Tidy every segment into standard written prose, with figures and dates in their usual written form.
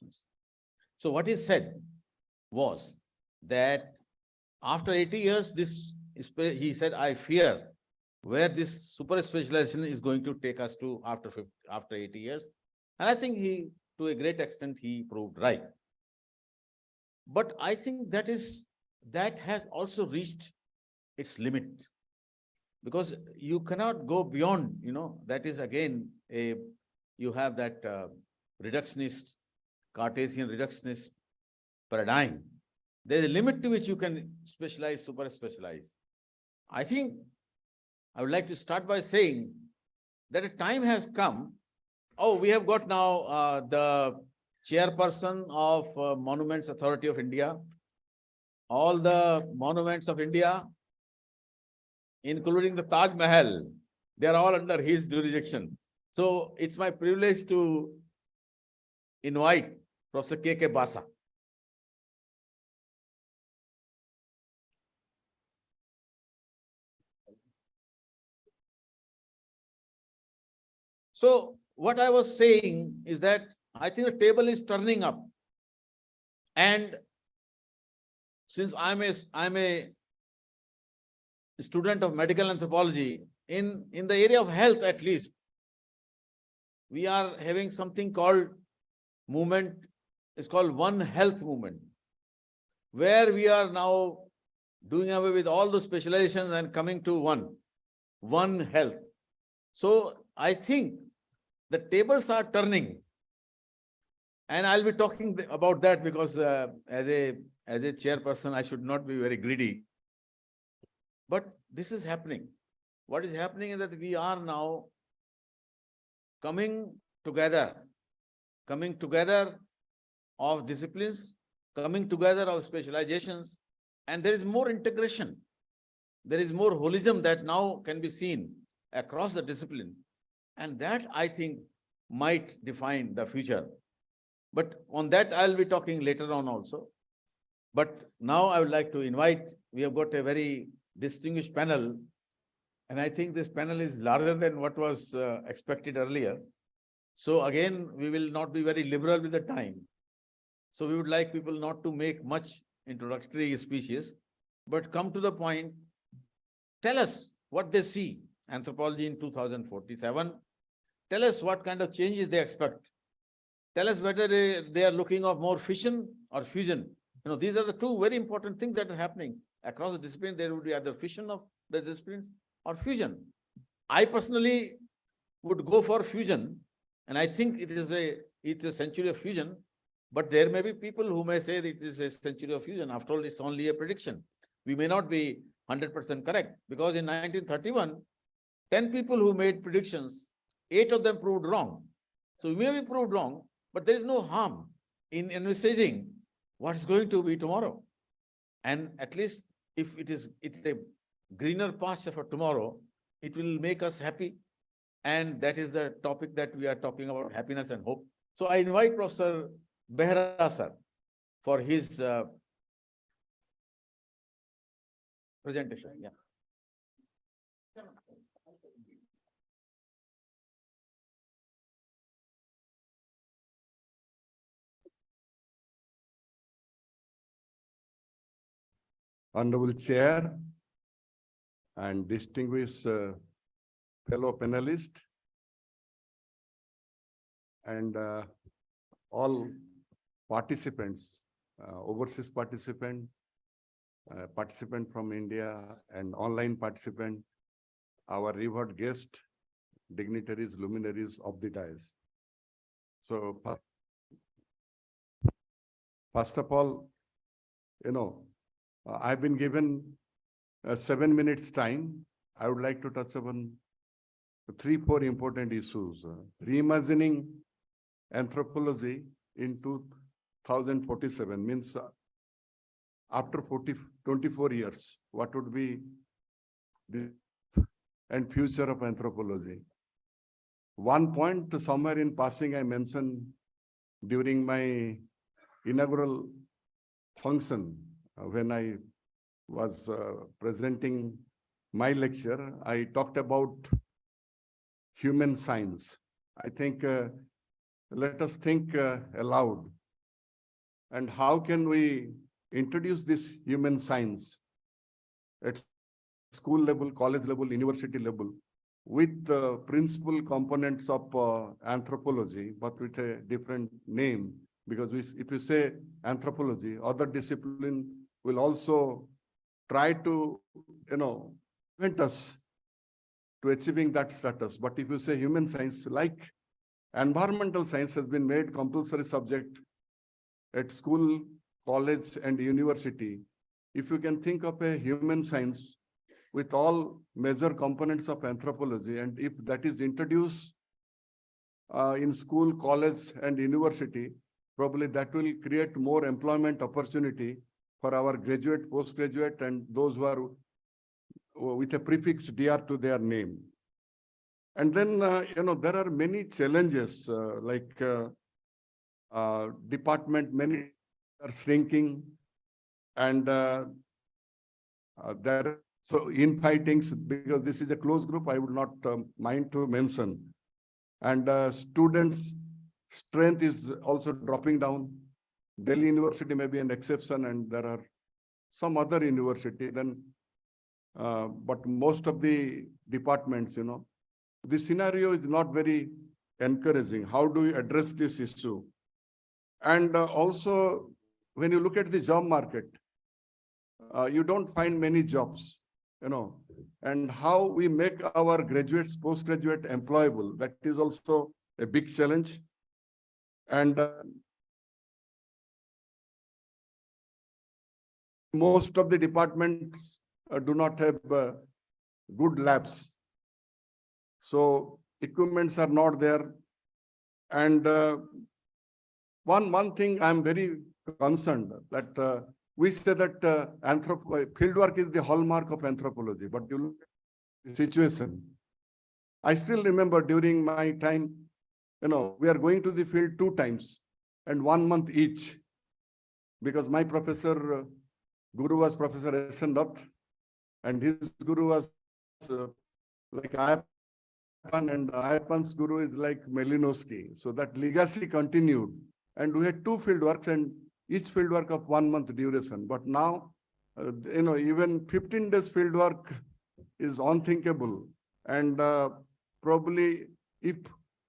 specializations. So what he said was that after 80 years, he said, I fear where this super specialization is going to take us to after 80 years. And I think to a great extent, he proved right. But I think that has also reached its limit, because you cannot go beyond, that is again you have that reductionist, Cartesian reductionist paradigm. There's a limit to which you can specialize, super specialize. I think I would like to start by saying that a time has come. Oh, we have got now the chairperson of Monuments Authority of India. All the monuments of India, including the Taj Mahal, they are all under his jurisdiction. So it's my privilege to invite Professor K.K. Basa. So what I was saying is that I think the table is turning up. And since I'm a student of medical anthropology, in the area of health at least, we are having something called movement. It's called One Health movement, where we are now doing away with all the specializations and coming to one health. So I think the tables are turning, and I'll be talking about that because as a chairperson, I should not be very greedy. But this is happening. What is happening is that we are now coming together of disciplines, coming together of specializations, and there is more integration. There is more holism that now can be seen across the discipline. And that, I think, might define the future. But on that, I'll be talking later on also. But now I would like to invite, we have got a very distinguished panel, and I think this panel is larger than what was expected earlier. So again, we will not be very liberal with the time. So we would like people not to make much introductory speeches, but come to the point, tell us what they see, anthropology in 2047. Tell us what kind of changes they expect. Tell us whether they are looking of more fission or fusion. These are the two very important things that are happening across the discipline. There would be either fission of the disciplines or fusion. I personally would go for fusion, and I think it's a century of fusion, but there may be people who may say that it is a century of fusion. After all, it's only a prediction. We may not be 100% correct, because in 1931, 10 people who made predictions, 8 of them proved wrong. So we may be proved wrong, but there is no harm in envisaging what's going to be tomorrow. And at least if it's a greener pasture for tomorrow, it will make us happy. And that is the topic that we are talking about, happiness and hope. So I invite Professor Behra sir for his presentation. Yeah. Honorable Chair and distinguished fellow panelists and all participants, overseas participant from India and online participant, our revered guest, dignitaries, luminaries of the dais. So first of all, I've been given 7 minutes time. I would like to touch upon 3-4 important issues. Reimagining anthropology in 2047 means after 24 years, what would be the and future of anthropology. One point somewhere in passing I mentioned during my inaugural function, when I was presenting my lecture, I talked about human science. I think let us think aloud. And how can we introduce this human science at school level, college level, university level, with the principal components of anthropology, but with a different name? Because if you say anthropology, other discipline will also try to, prevent us to achieving that status. But if you say human science, like environmental science has been made compulsory subject at school, college, and university, if you can think of a human science with all major components of anthropology, and if that is introduced in school, college, and university, probably that will create more employment opportunity for our graduate, postgraduate, and those who are with a prefix DR to their name. And then, there are many challenges department, many are shrinking, and so infightings, because this is a closed group, I would not mind to mention. And students' strength is also dropping down. Delhi University may be an exception, and there are some other university then, but most of the departments, the scenario is not very encouraging. How do we address this issue? And also, when you look at the job market, you don't find many jobs, and how we make our graduates, postgraduate employable, that is also a big challenge. And most of the departments do not have good labs. So equipments are not there. And one thing I'm very concerned that we say that fieldwork is the hallmark of anthropology, but you look at the situation. I still remember during my time, we are going to the field 2 times and 1 month each, because my professor, Guru was Professor S.N. Dutt, and his Guru was like Ayappan, and Ayappan's Guru is like Malinowski. So that legacy continued. And we had 2 field works, and each field work of 1 month duration. But now, even 15 days field work is unthinkable. And probably if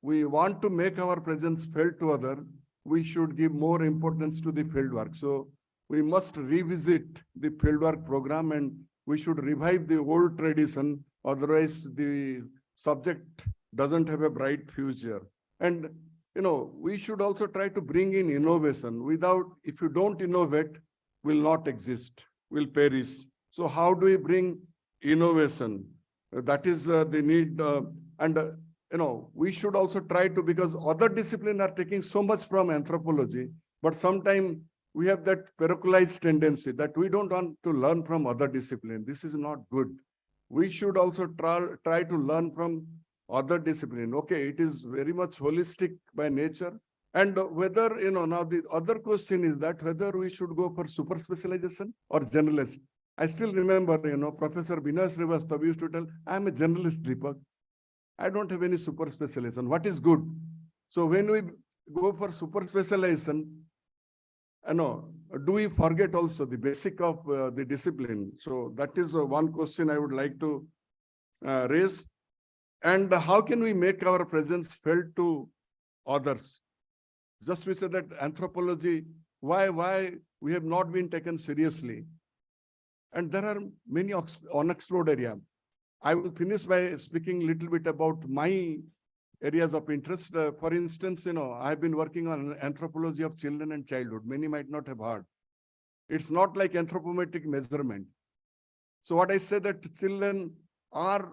we want to make our presence felt to other, we should give more importance to the field work. So we must revisit the fieldwork program, and we should revive the old tradition. Otherwise, the subject doesn't have a bright future. And, we should also try to bring in innovation. If you don't innovate, will not exist, will perish. So how do we bring innovation? That is the need. We should also try to, because other disciplines are taking so much from anthropology, but sometimes we have that parochialized tendency that we don't want to learn from other disciplines. This is not good. We should also try to learn from other discipline. Okay, it is very much holistic by nature. And whether, now the other question is that whether we should go for super specialization or generalist. I still remember, Professor Binay Srivastava used to tell, I'm a generalist, Deepak. I don't have any super specialization. What is good? So when we go for super specialization, do we forget also the basic of the discipline? So that is one question I would like to raise. And how can we make our presence felt to others? Just we said that anthropology, why we have not been taken seriously? And there are many unexplored areas. I will finish by speaking a little bit about my areas of interest. For instance, I've been working on anthropology of children and childhood. Many might not have heard. It's not like anthropometric measurement. So what I say that children are,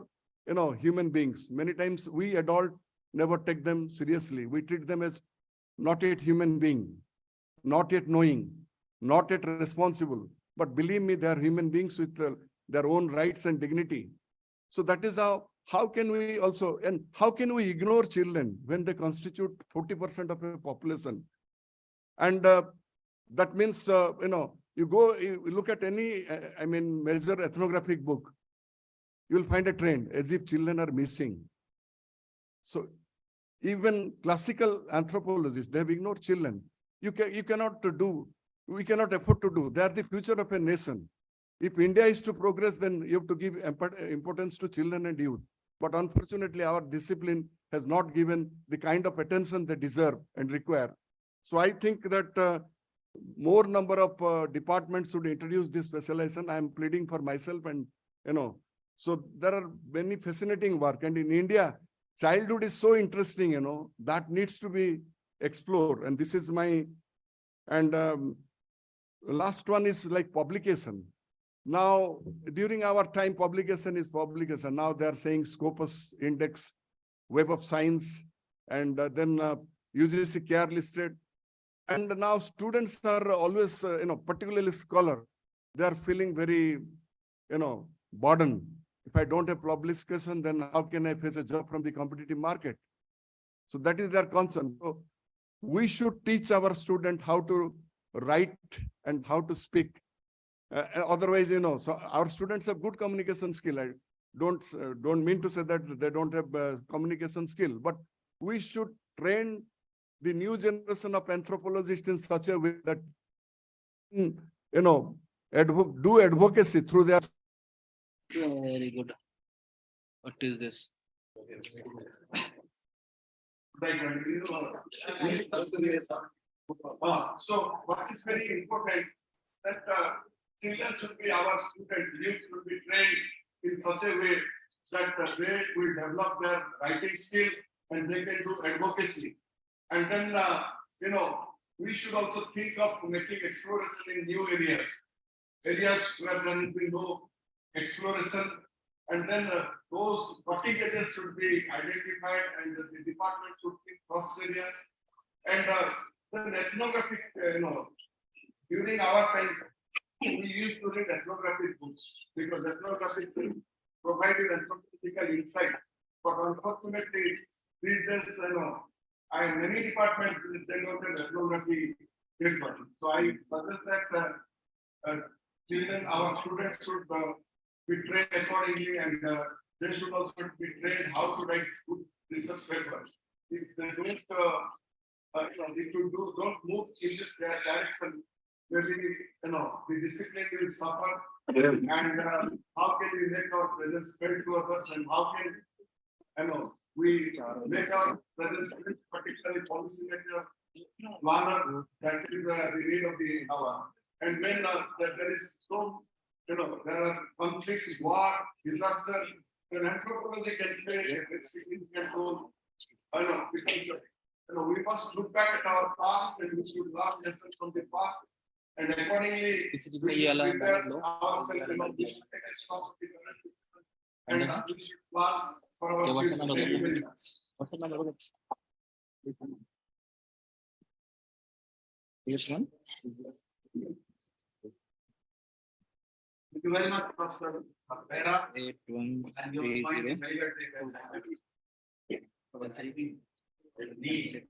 human beings. Many times we adults never take them seriously. We treat them as not yet human being, not yet knowing, not yet responsible. But believe me, they are human beings with their own rights and dignity. So that is how can we also, and how can we ignore children when they constitute 40% of a population? And that means, you look at any, major ethnographic book, you will find a trend as if children are missing. So even classical anthropologists, they have ignored children. You cannot do we cannot afford to do. They are the future of a nation. If India is to progress, then you have to give importance to children and youth. But unfortunately, our discipline has not given the kind of attention they deserve and require. So I think that more number of departments should introduce this specialization. I am pleading for myself and, so there are many fascinating work. And in India, childhood is so interesting, that needs to be explored. And this is my, and last one is like publication. Now, during our time, publication is publication. Now they are saying Scopus Index, Web of Science, and then UGC care listed. And now students are always, particularly scholar, they are feeling very, burdened. If I don't have publication, then how can I face a job from the competitive market? So that is their concern. So we should teach our student how to write and how to speak. Otherwise, so our students have good communication skill. I don't mean to say that they don't have communication skill, but we should train the new generation of anthropologists in such a way that, do advocacy through their. Very good. What is this? So what is very important that children should be our students, youth should be trained in such a way that they will develop their writing skill and they can do advocacy. And then, we should also think of making exploration in new areas where there has been no exploration. And then those cutting edges should be identified and the department should think cross area. And then ethnographic, during our time, we used to read ethnographic books because ethnographic provided anthropological insight. But unfortunately, these days, many departments, they don't have ethnography paper. So I suggest that children, our students should be trained accordingly, and they should also be trained how to write good research papers. If they don't, if you don't move in this direction, basically, the discipline will suffer. And how can we make our presence felt to others, and how can, we make our presence felt, particularly policymaker, planner, that is the need of the hour. And when there is so, there are conflicts, war, disaster, then anthropology can play a significant role. Because we must look back at our past and we should learn lessons from the past. And accordingly, we should prepare ourselves, we should take a stock of the current situation, and we should plan for our future. This one? Thank you very much, Professor Bera. 8130. And your point is very well taken. For the thinking, the need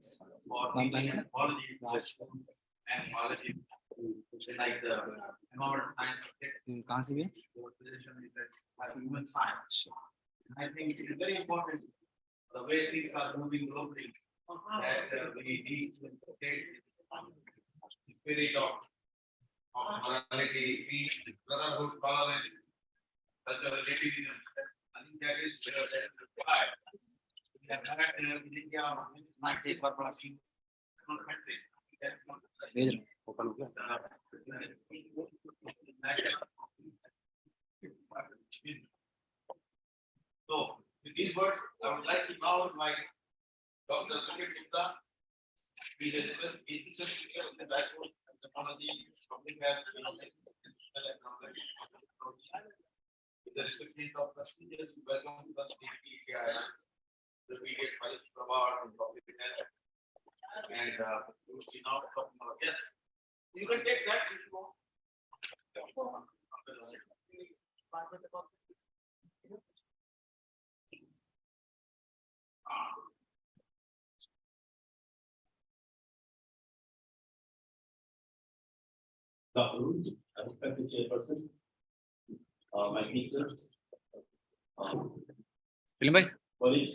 for teaching anthropology and biology, like the environmental science subject. कहाँ से भी? Your position is that human science. I think it is very important the way things are moving globally that we need to take the spirit of morality, peace, brotherhood, tolerance, cultural relativism. I think that is required. We have had in India, not say corporation, country. भेज रहा हूँ open हो गया So, with these words, I would like to now invite Dr. Sukit Gupta. He is a speaker of the backbone of technology, public health, with the recipient of prestigious welcome to the CPI, the immediate College Award in public health. And you see now talking about yes. You can take that if you want. Good afternoon, I respect the chairperson, my teachers, film भाई colleagues,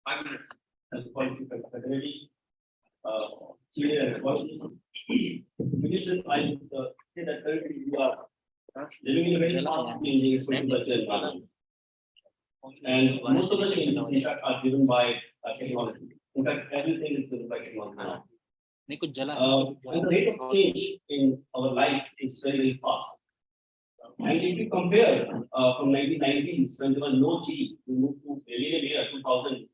5 minutes. and political fraternity, senior and colleagues. addition, I say that currently we are living in a very fast changing social environment. And most of the changes, in fact, are driven by technology. In fact, everything is driven by technology now. नहीं कुछ जला And the rate of change in our life is very, very fast. And if you compare from 1990s, when there was no G, we moved to alien era 2000,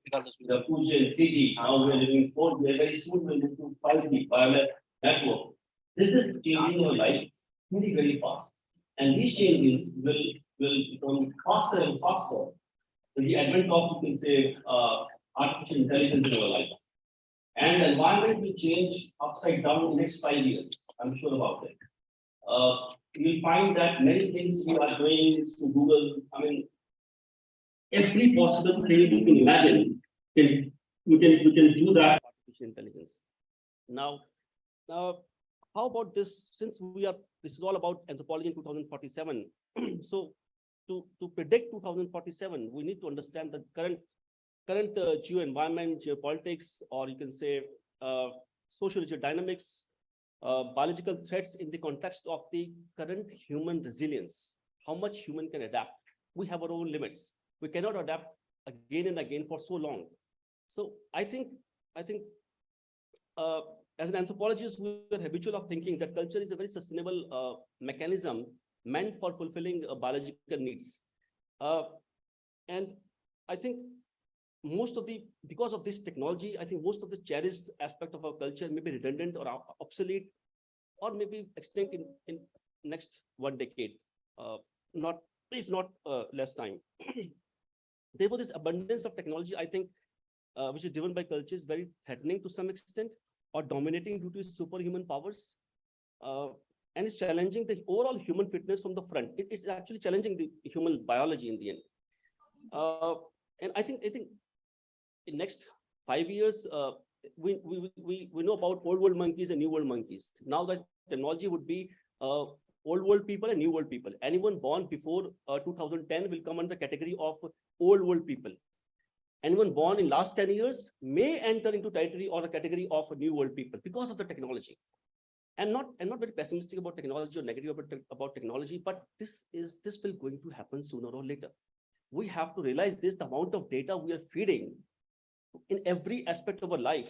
the 2G and 3G, now we are living 4G, very soon we will move to 5G, wireless network. This is changing our life very, very fast. And these changes will become faster and faster with the advent of, you can say, artificial intelligence in our life. And the environment will change upside down in the next 5 years. I'm sure about it. You'll find that many things we are doing is to Google. I mean, every possible thing you can imagine, we can do that. Artificial intelligence. Now, how about this? Since this is all about anthropology in 2047. So, to predict 2047, we need to understand the current geo-environment, geopolitics, or you can say social dynamics, biological threats in the context of the current human resilience. How much human can adapt? We have our own limits. We cannot adapt again and again for so long. So I think as an anthropologist, we are habitual of thinking that culture is a very sustainable mechanism meant for fulfilling biological needs. And I think because of this technology, I think most of the cherished aspect of our culture may be redundant or obsolete, or maybe extinct in next 1 decade, if not less time. Therefore, this abundance of technology, I think, which is driven by culture, is very threatening to some extent, or dominating due to superhuman powers, and it's challenging the overall human fitness from the front. It's actually challenging the human biology in the end. And I think in next 5 years, we know about old world monkeys and new world monkeys. Now that technology would be old world people and new world people. Anyone born before 2010 will come under the category of old world people. Anyone born in last 10 years may enter into territory or the category of new world people because of the technology. I'm not very pessimistic about technology or negative about technology, but this will going to happen sooner or later. We have to realize this: the amount of data we are feeding in every aspect of our life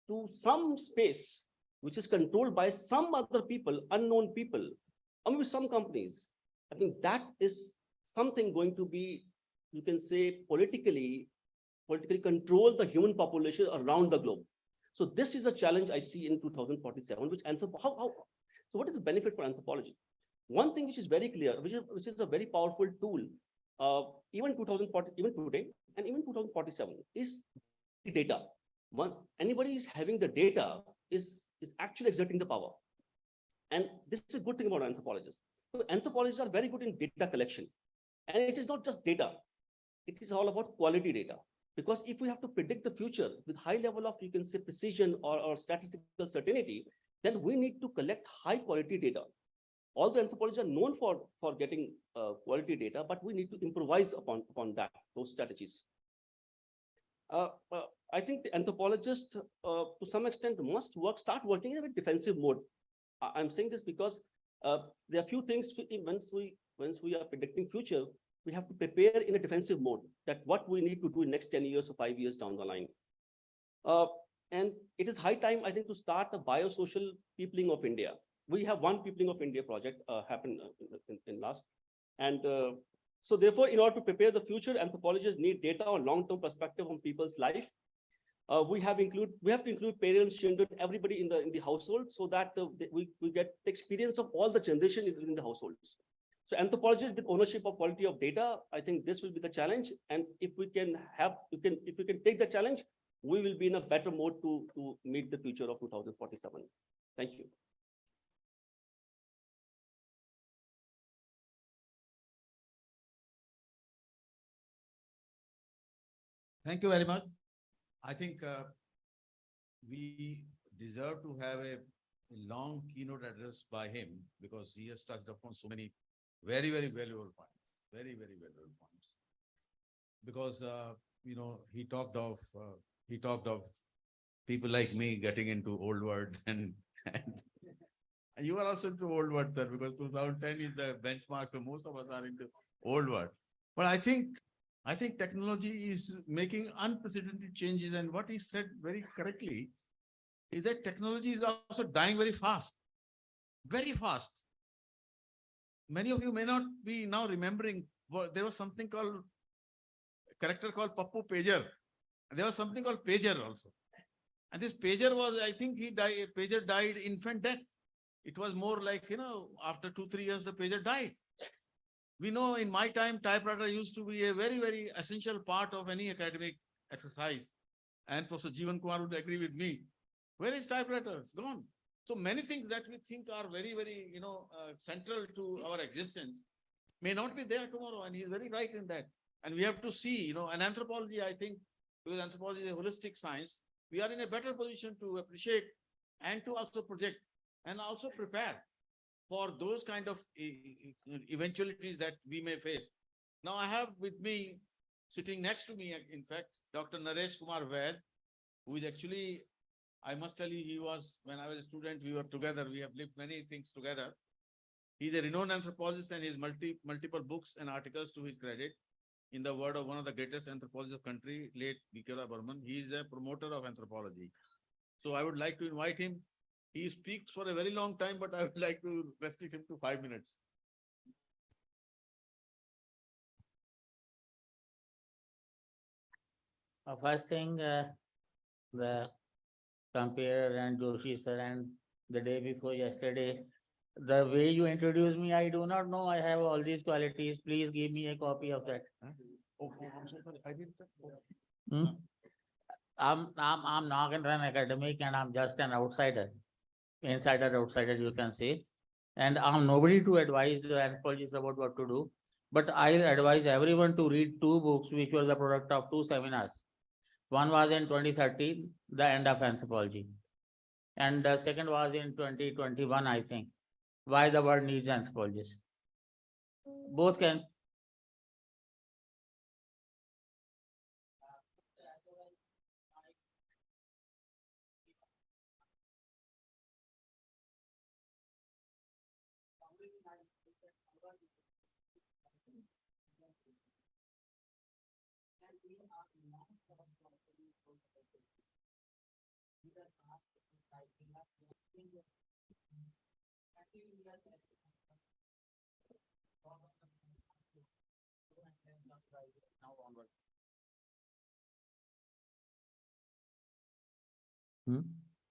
to some space which is controlled by some other people, unknown people, or maybe some companies. I think that is something going to be, you can say, politically control the human population around the globe. So this is a challenge I see in 2047, which so what is the benefit for anthropology? One thing which is very clear, which is a very powerful tool, even 2040, even today, and even 2047, is the data. Once anybody is having the data, is actually exerting the power. And this is a good thing about anthropologists. So anthropologists are very good in data collection. And it is not just data. It is all about quality data. Because if we have to predict the future with high level of, you can say, precision or statistical certainty, then we need to collect high quality data. All the anthropologists are known for getting quality data, but we need to improvise upon those strategies. I think the anthropologist, to some extent, must start working in a defensive mode. I'm saying this because there are few things once we are predicting future, we have to prepare in a defensive mode, that what we need to do in next 10 years or 5 years down the line. And it is high time, I think, to start a biosocial peopling of India. We have one peopling of India project happened in last. And so therefore, in order to prepare the future, anthropologists need data on long-term perspective on people's life. We have to include parents, children, everybody in the household, so that we get the experience of all the generation within the households. So anthropologists with ownership of quality of data, I think this will be the challenge. And if we can take the challenge, we will be in a better mode to meet the future of 2047. Thank you. Thank you very much. I think we deserve to have a long keynote address by him, because he has touched upon so many very, very valuable points, very, very valuable points. Because, he talked of people like me getting into old world and And you are also into old words, sir, because 2010 is the benchmark, so most of us are into old word. But I think technology is making unprecedented changes, and what he said very correctly is that technology is also dying very fast. Very fast. Many of you may not be now remembering, there was something called, character called Pappu Pager. There was something called Pager also. And this Pager was, I think Pager died infant death. It was more like, after 2-3 years, the Pager died. We know in my time, typewriter used to be a very, very essential part of any academic exercise. And Professor Jeevan Kumar would agree with me. Where is typewriter? It's gone. So many things that we think are very, very, central to our existence may not be there tomorrow. And he's very right in that. And we have to see, and anthropology, I think, because anthropology is a holistic science, we are in a better position to appreciate and to also project and also prepare for those kind of eventualities that we may face. Now I have with me, sitting next to me, in fact, Dr. Naresh Kumar Vaid, who is actually, I must tell you, when I was a student, we were together, we have lived many things together. He's a renowned anthropologist and his multiple books and articles to his credit. In the word of one of the greatest anthropologists of country, late Vikira Burman, he is a promoter of anthropology. So I would like to invite him. He speaks for a very long time, but I would like to restrict him to 5 minutes. First thing, the comparer and Joshi sir and the day before yesterday, the way you introduced me, I do not know I have all these qualities. Please give me a copy of that. Oh, I'm sorry, I didn't. Hmm? I'm not an academic and I'm just an outsider. Insider, outsider, you can say. And I'm nobody to advise the anthropologists about what to do. But I'll advise everyone to read 2 books, which were the product of 2 seminars. One was in 2013, The End of Anthropology. And the second was in 2021, I think, Why the World Needs Anthropologists. Both can.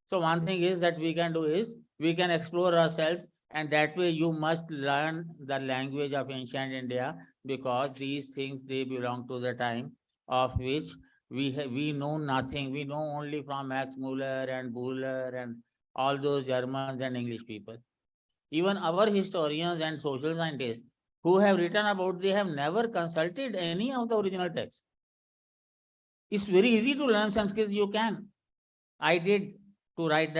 So one thing is that we can do is we can explore ourselves, and that way you must learn the language of ancient India, because these things, they belong to the time of which we know nothing. We know only from Max Muller and Buller and all those Germans and English people. Even our historians and social scientists who have written about, they have never consulted any of the original texts. It's very easy to learn Sanskrit, you can. I did to write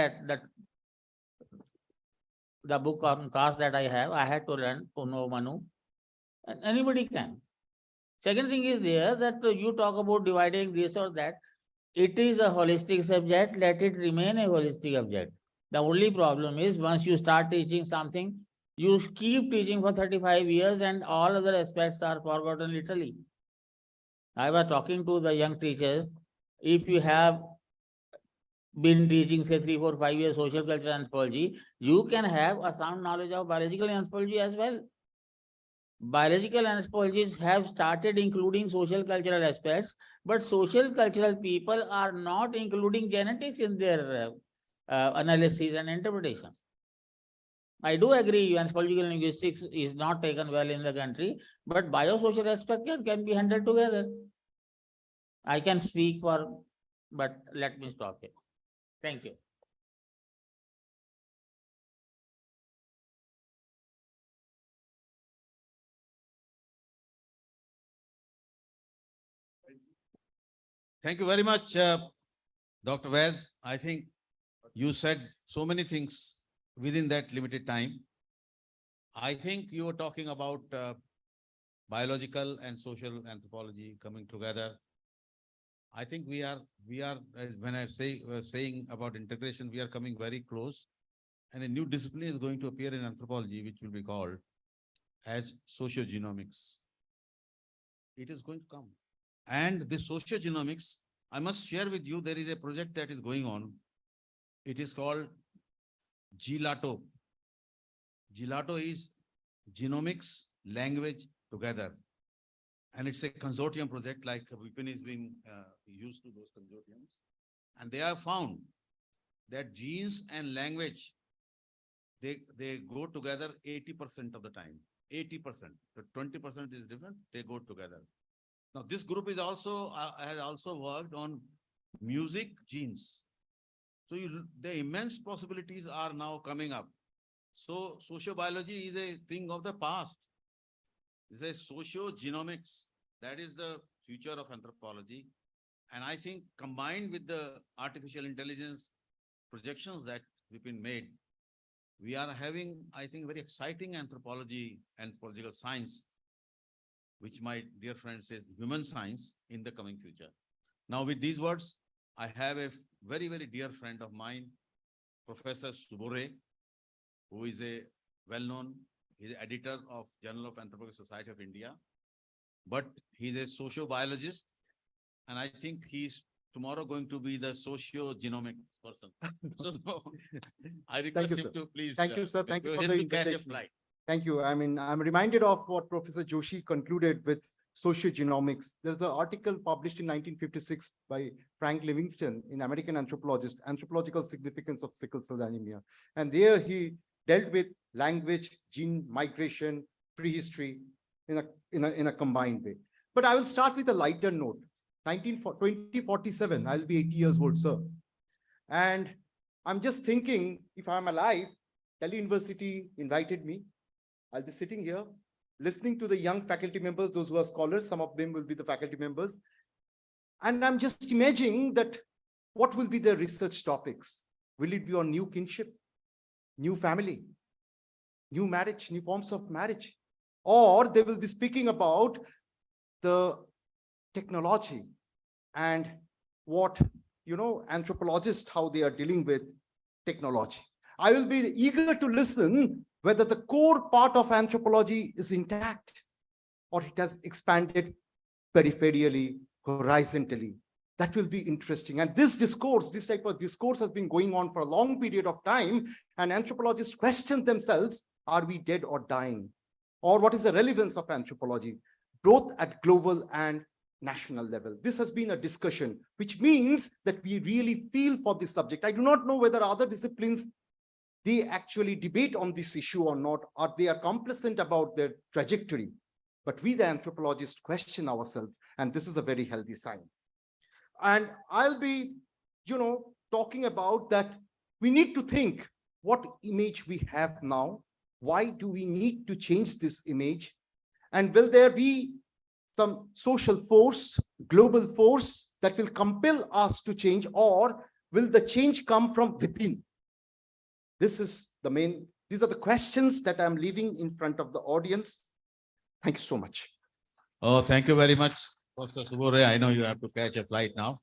the book on caste that I have, I had to learn to know Manu. And anybody can. Second thing is there that you talk about dividing this or that. It is a holistic subject, let it remain a holistic subject. The only problem is once you start teaching something, you keep teaching for 35 years and all other aspects are forgotten literally. I was talking to the young teachers. If you have been teaching, say, 3, 4, 5 years social cultural anthropology, you can have a sound knowledge of biological anthropology as well. Biological anthropologists have started including social cultural aspects, but social cultural people are not including genetics in their analysis and interpretation. I do agree anthropological linguistics is not taken well in the country, but biosocial aspect can be handled together. I can speak for, but let me stop here. Thank you. Thank you very much, Dr. Vaid. I think you said so many things within that limited time. I think you were talking about biological and social anthropology coming together. I think we are when I saying about integration, we are coming very close. And a new discipline is going to appear in anthropology, which will be called as sociogenomics. It is going to come. And this sociogenomics, I must share with you, there is a project that is going on. It is called GLATO. GLATO is Genomics Language Together. And it's a consortium project, like Vipin is being used to those consortiums. And they have found that genes and language, they go together 80% of the time. 80%. The 20% is different, they go together. Now, this group is also has also worked on music genes. So the immense possibilities are now coming up. So sociobiology is a thing of the past. It's a sociogenomics. That is the future of anthropology. And I think combined with the artificial intelligence projections that we've been made, we are having, I think, very exciting anthropology, anthropological science, which my dear friend says human science in the coming future. Now, with these words, I have a very, very dear friend of mine, Professor Subore, who is a well-known, he's editor of Journal of Anthropological Society of India, but he's a sociobiologist, and I think he's tomorrow going to be the socio-genomics person. So I request him sir. to please. Thank you, sir. Thank you he for has the to catch a invitation. flight. Thank you. I mean, I'm reminded of what Professor Joshi concluded with sociogenomics. There's an article published in 1956 by Frank Livingston in American Anthropologist, Anthropological Significance of Sickle Cell Anemia. And there he dealt with language, gene migration, prehistory in a combined way. But I will start with a lighter note. 2047, I'll be 80 years old, sir. And I'm just thinking, if I'm alive, Delhi University invited me. I'll be sitting here, listening to the young faculty members, those who are scholars, some of them will be the faculty members. And I'm just imagining that what will be their research topics? Will it be on new kinship, new family, new marriage, new forms of marriage? Or they will be speaking about the technology and what, anthropologists, how they are dealing with technology. I will be eager to listen whether the core part of anthropology is intact or it has expanded peripherally, horizontally. That will be interesting. And this type of discourse has been going on for a long period of time, and anthropologists question themselves, are we dead or dying? Or what is the relevance of anthropology, both at global and national level? This has been a discussion, which means that we really feel for this subject. I do not know whether other disciplines, they actually debate on this issue or not, or they are complacent about their trajectory. But we, the anthropologists, question ourselves, and this is a very healthy sign. And I'll be, talking about that we need to think what image we have now. Why do we need to change this image? And will there be some social force, global force that will compel us to change, or will the change come from within? These are the questions that I'm leaving in front of the audience. Thank you so much. Oh, thank you very much, Professor Subore. I know you have to catch a flight now.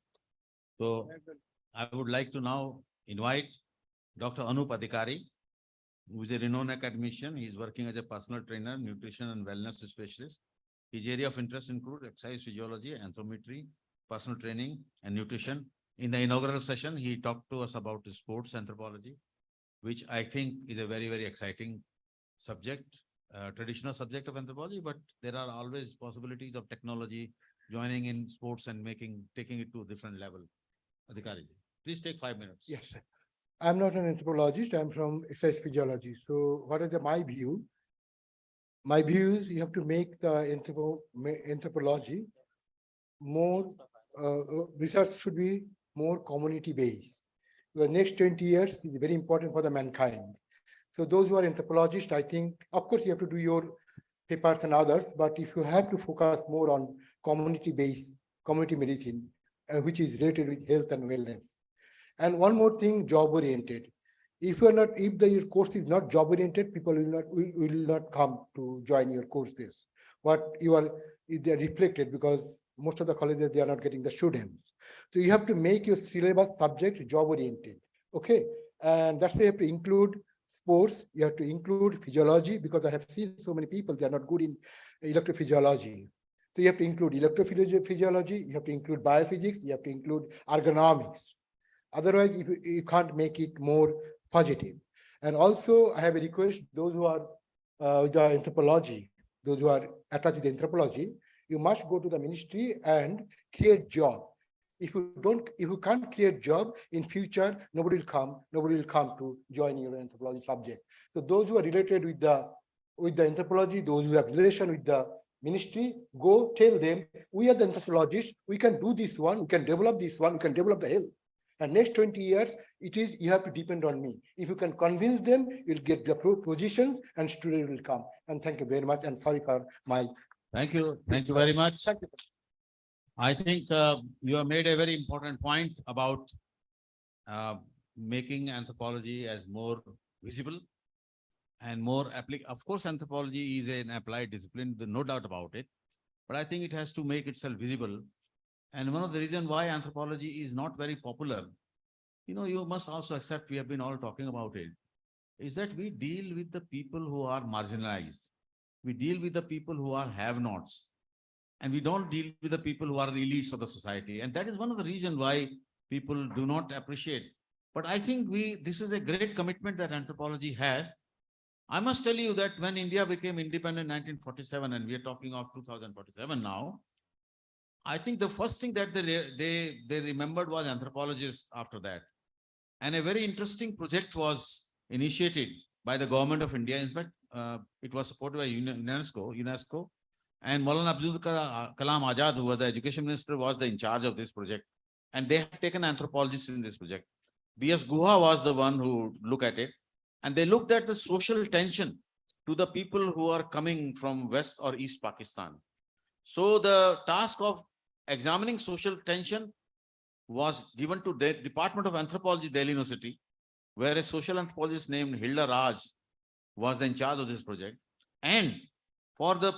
So I would like to now invite Dr. Anup Adhikari, who is a renowned academician. He is working as a personal trainer, nutrition and wellness specialist. His area of interest include exercise physiology, anthropometry, personal training, and nutrition. In the inaugural session, he talked to us about sports anthropology, which I think is a very, very exciting subject, traditional subject of anthropology, but there are always possibilities of technology joining in sports and taking it to a different level. Adhikari, please take 5 minutes. Yes, sir. I'm not an anthropologist. I'm from exercise physiology. So what is my view? My view is you have to make the anthropology more, research should be more community-based. The next 20 years is very important for the mankind. So those who are anthropologists, I think, of course, you have to do your papers and others, but if you have to focus more on community-based, community medicine, which is related with health and wellness. And one more thing, job-oriented. If your course is not job-oriented, people will not come to join your courses. They are reflected because most of the colleges, they are not getting the students. So you have to make your syllabus subject job-oriented. Okay. And that's why you have to include sports, you have to include physiology, because I have seen so many people, they are not good in electrophysiology. So you have to include electrophysiology, you have to include biophysics, you have to include ergonomics. Otherwise, you can't make it more positive. And also, I have a request, those who are with the anthropology, those who are attached to the anthropology, you must go to the ministry and create job. If you can't create job in future, nobody will come to join your anthropology subject. So those who are related with the anthropology, those who have relation with the ministry, go tell them, we are the anthropologists, we can do this one, we can develop this one, we can develop the health. And next 20 years, you have to depend on me. If you can convince them, you'll get the positions and students will come. And thank you very much. And sorry for my. Thank you. Thank you very much. Thank you. I think you have made a very important point about making anthropology as more visible and more applicable. Of course, anthropology is an applied discipline, there's no doubt about it. But I think it has to make itself visible. And one of the reasons why anthropology is not very popular, you must also accept, we have been all talking about it, is that we deal with the people who are marginalized. We deal with the people who are have-nots. And we don't deal with the people who are the elites of the society. And that is one of the reasons why people do not appreciate. But I think this is a great commitment that anthropology has. I must tell you that when India became independent in 1947, and we are talking of 2047 now, I think the first thing that they remembered was anthropologists after that. And a very interesting project was initiated by the government of India. In fact, it was supported by UNESCO. And Maulana Abdul Kalam Azad, who was the education minister, was in charge of this project. And they had taken anthropologists in this project. B.S. Guha was the one who looked at it. And they looked at the social tension to the people who are coming from West or East Pakistan. So the task of examining social tension was given to the Department of Anthropology, Delhi University, where a social anthropologist named Hilda Raj was in charge of this project. And for the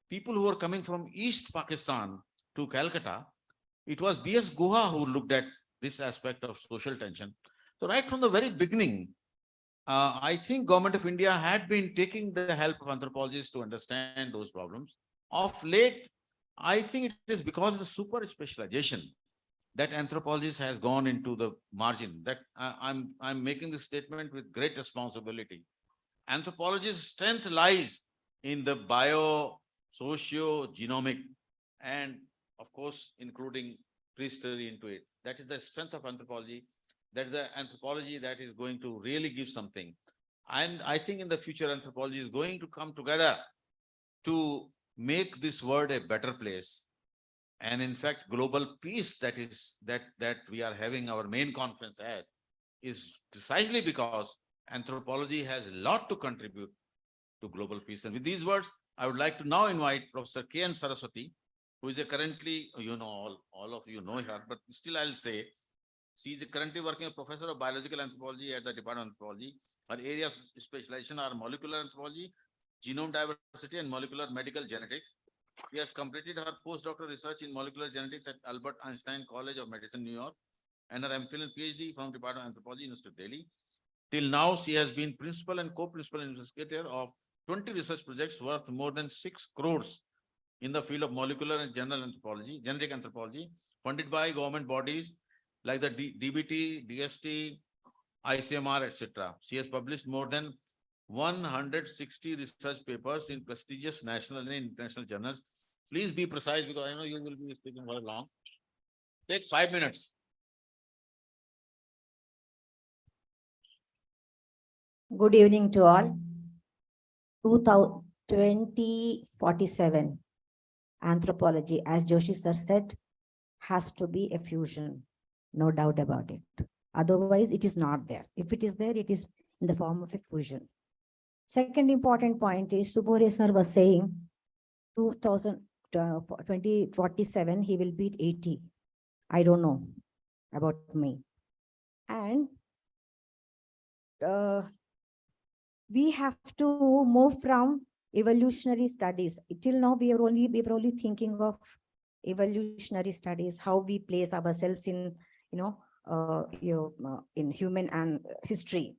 people who were coming from East Pakistan to Calcutta, it was B.S. Guha who looked at this aspect of social tension. So right from the very beginning, I think Government of India had been taking the help of anthropologists to understand those problems. Of late, I think it is because of the super specialization that anthropologists has gone into the margin. That I'm making this statement with great responsibility. Anthropologists' strength lies in the socio-genomic, and of course, including prehistory into it. That is the strength of anthropology. That is the anthropology that is going to really give something. And I think in the future, anthropology is going to come together to make this world a better place. And in fact, global peace that we are having our main conference as is precisely because anthropology has a lot to contribute to global peace. And with these words, I would like to now invite Professor K.N. Saraswati, who is currently, all of you know her, but still I'll say, she is currently working as Professor of Biological Anthropology at the Department of Anthropology. Her area of specialization are molecular anthropology, genome diversity, and molecular medical genetics. She has completed her postdoctoral research in molecular genetics at Albert Einstein College of Medicine, New York, and her MPhil and PhD from Department of Anthropology, University of Delhi. Till now, she has been principal and co-principal investigator of 20 research projects worth more than 6 crores in the field of molecular and genetic anthropology, funded by government bodies like the DBT, DST, ICMR, etc. She has published more than 160 research papers in prestigious national and international journals. Please be precise because I know you will be speaking very long. Take 5 minutes. Good evening to all. 2047 anthropology, as Joshi sir said, has to be a fusion. No doubt about it. Otherwise, it is not there. If it is there, it is in the form of a fusion. Second important point is, Subore sir was saying 2047, he will beat 80. I don't know about me. And we have to move from evolutionary studies. Till now, we were only thinking of evolutionary studies, how we place ourselves in, in human and history.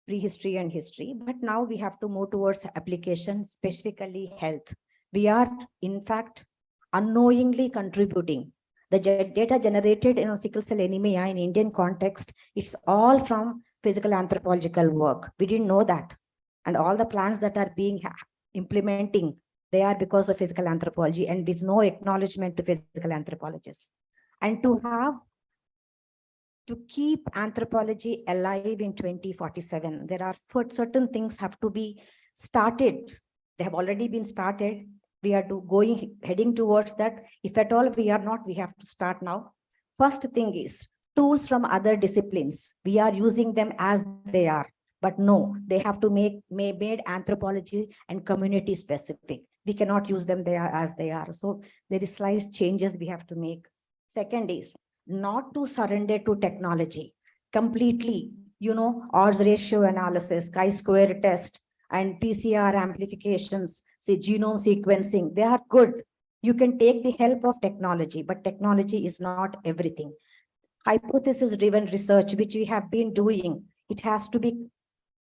prehistory and history, but now we have to move towards application, specifically health. We are, in fact, unknowingly contributing. The data generated in sickle cell anemia in Indian context, it's all from physical anthropological work. We didn't know that. And all the plans that are being implementing, they are because of physical anthropology and with no acknowledgement to physical anthropologists. And to keep anthropology alive in 2047, there are certain things have to be started. They have already been started. We are heading towards that. If at all we are not, we have to start now. First thing is tools from other disciplines. We are using them as they are, but no, they have to made anthropology and community specific. We cannot use them as they are. So there is slight changes we have to make. Second is not to surrender to technology completely, odds ratio analysis, chi-square test, and PCR amplifications, say genome sequencing, they are good. You can take the help of technology, but technology is not everything. Hypothesis-driven research, which we have been doing, it has to be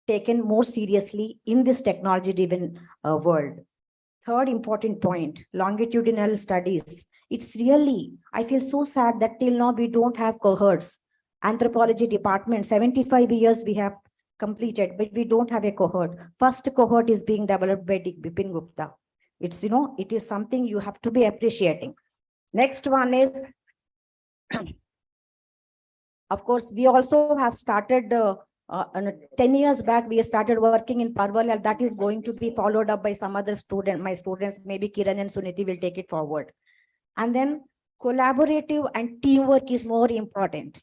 taken more seriously in this technology-driven world. Third important point, longitudinal studies. It's really, I feel so sad that till now we don't have cohorts. Anthropology department, 75 years we have completed, but we don't have a cohort. First cohort is being developed by Bipin Gupta. It's, it is something you have to be appreciating. Next one is, of course, we also have started 10 years back, we started working in Parval, and that is going to be followed up by some other student. My students, maybe Kiran and Suniti, will take it forward. And then collaborative and teamwork is more important.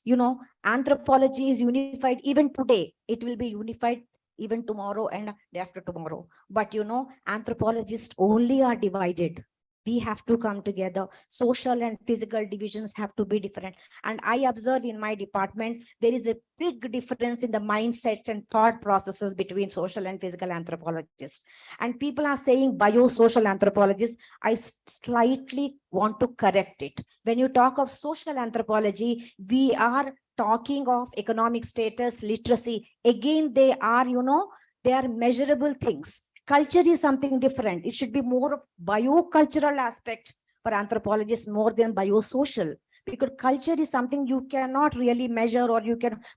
Anthropology is unified even today. It will be unified even tomorrow and day after tomorrow. But anthropologists only are divided. We have to come together. Social and physical divisions have to be different. And I observe in my department, there is a big difference in the mindsets and thought processes between social and physical anthropologists. And people are saying biosocial anthropologists. I slightly want to correct it. When you talk of social anthropology, we are talking of economic status, literacy. Again, they are, they are measurable things. Culture is something different. It should be more of biocultural aspect for anthropologists more than biosocial, because culture is something you cannot really measure, or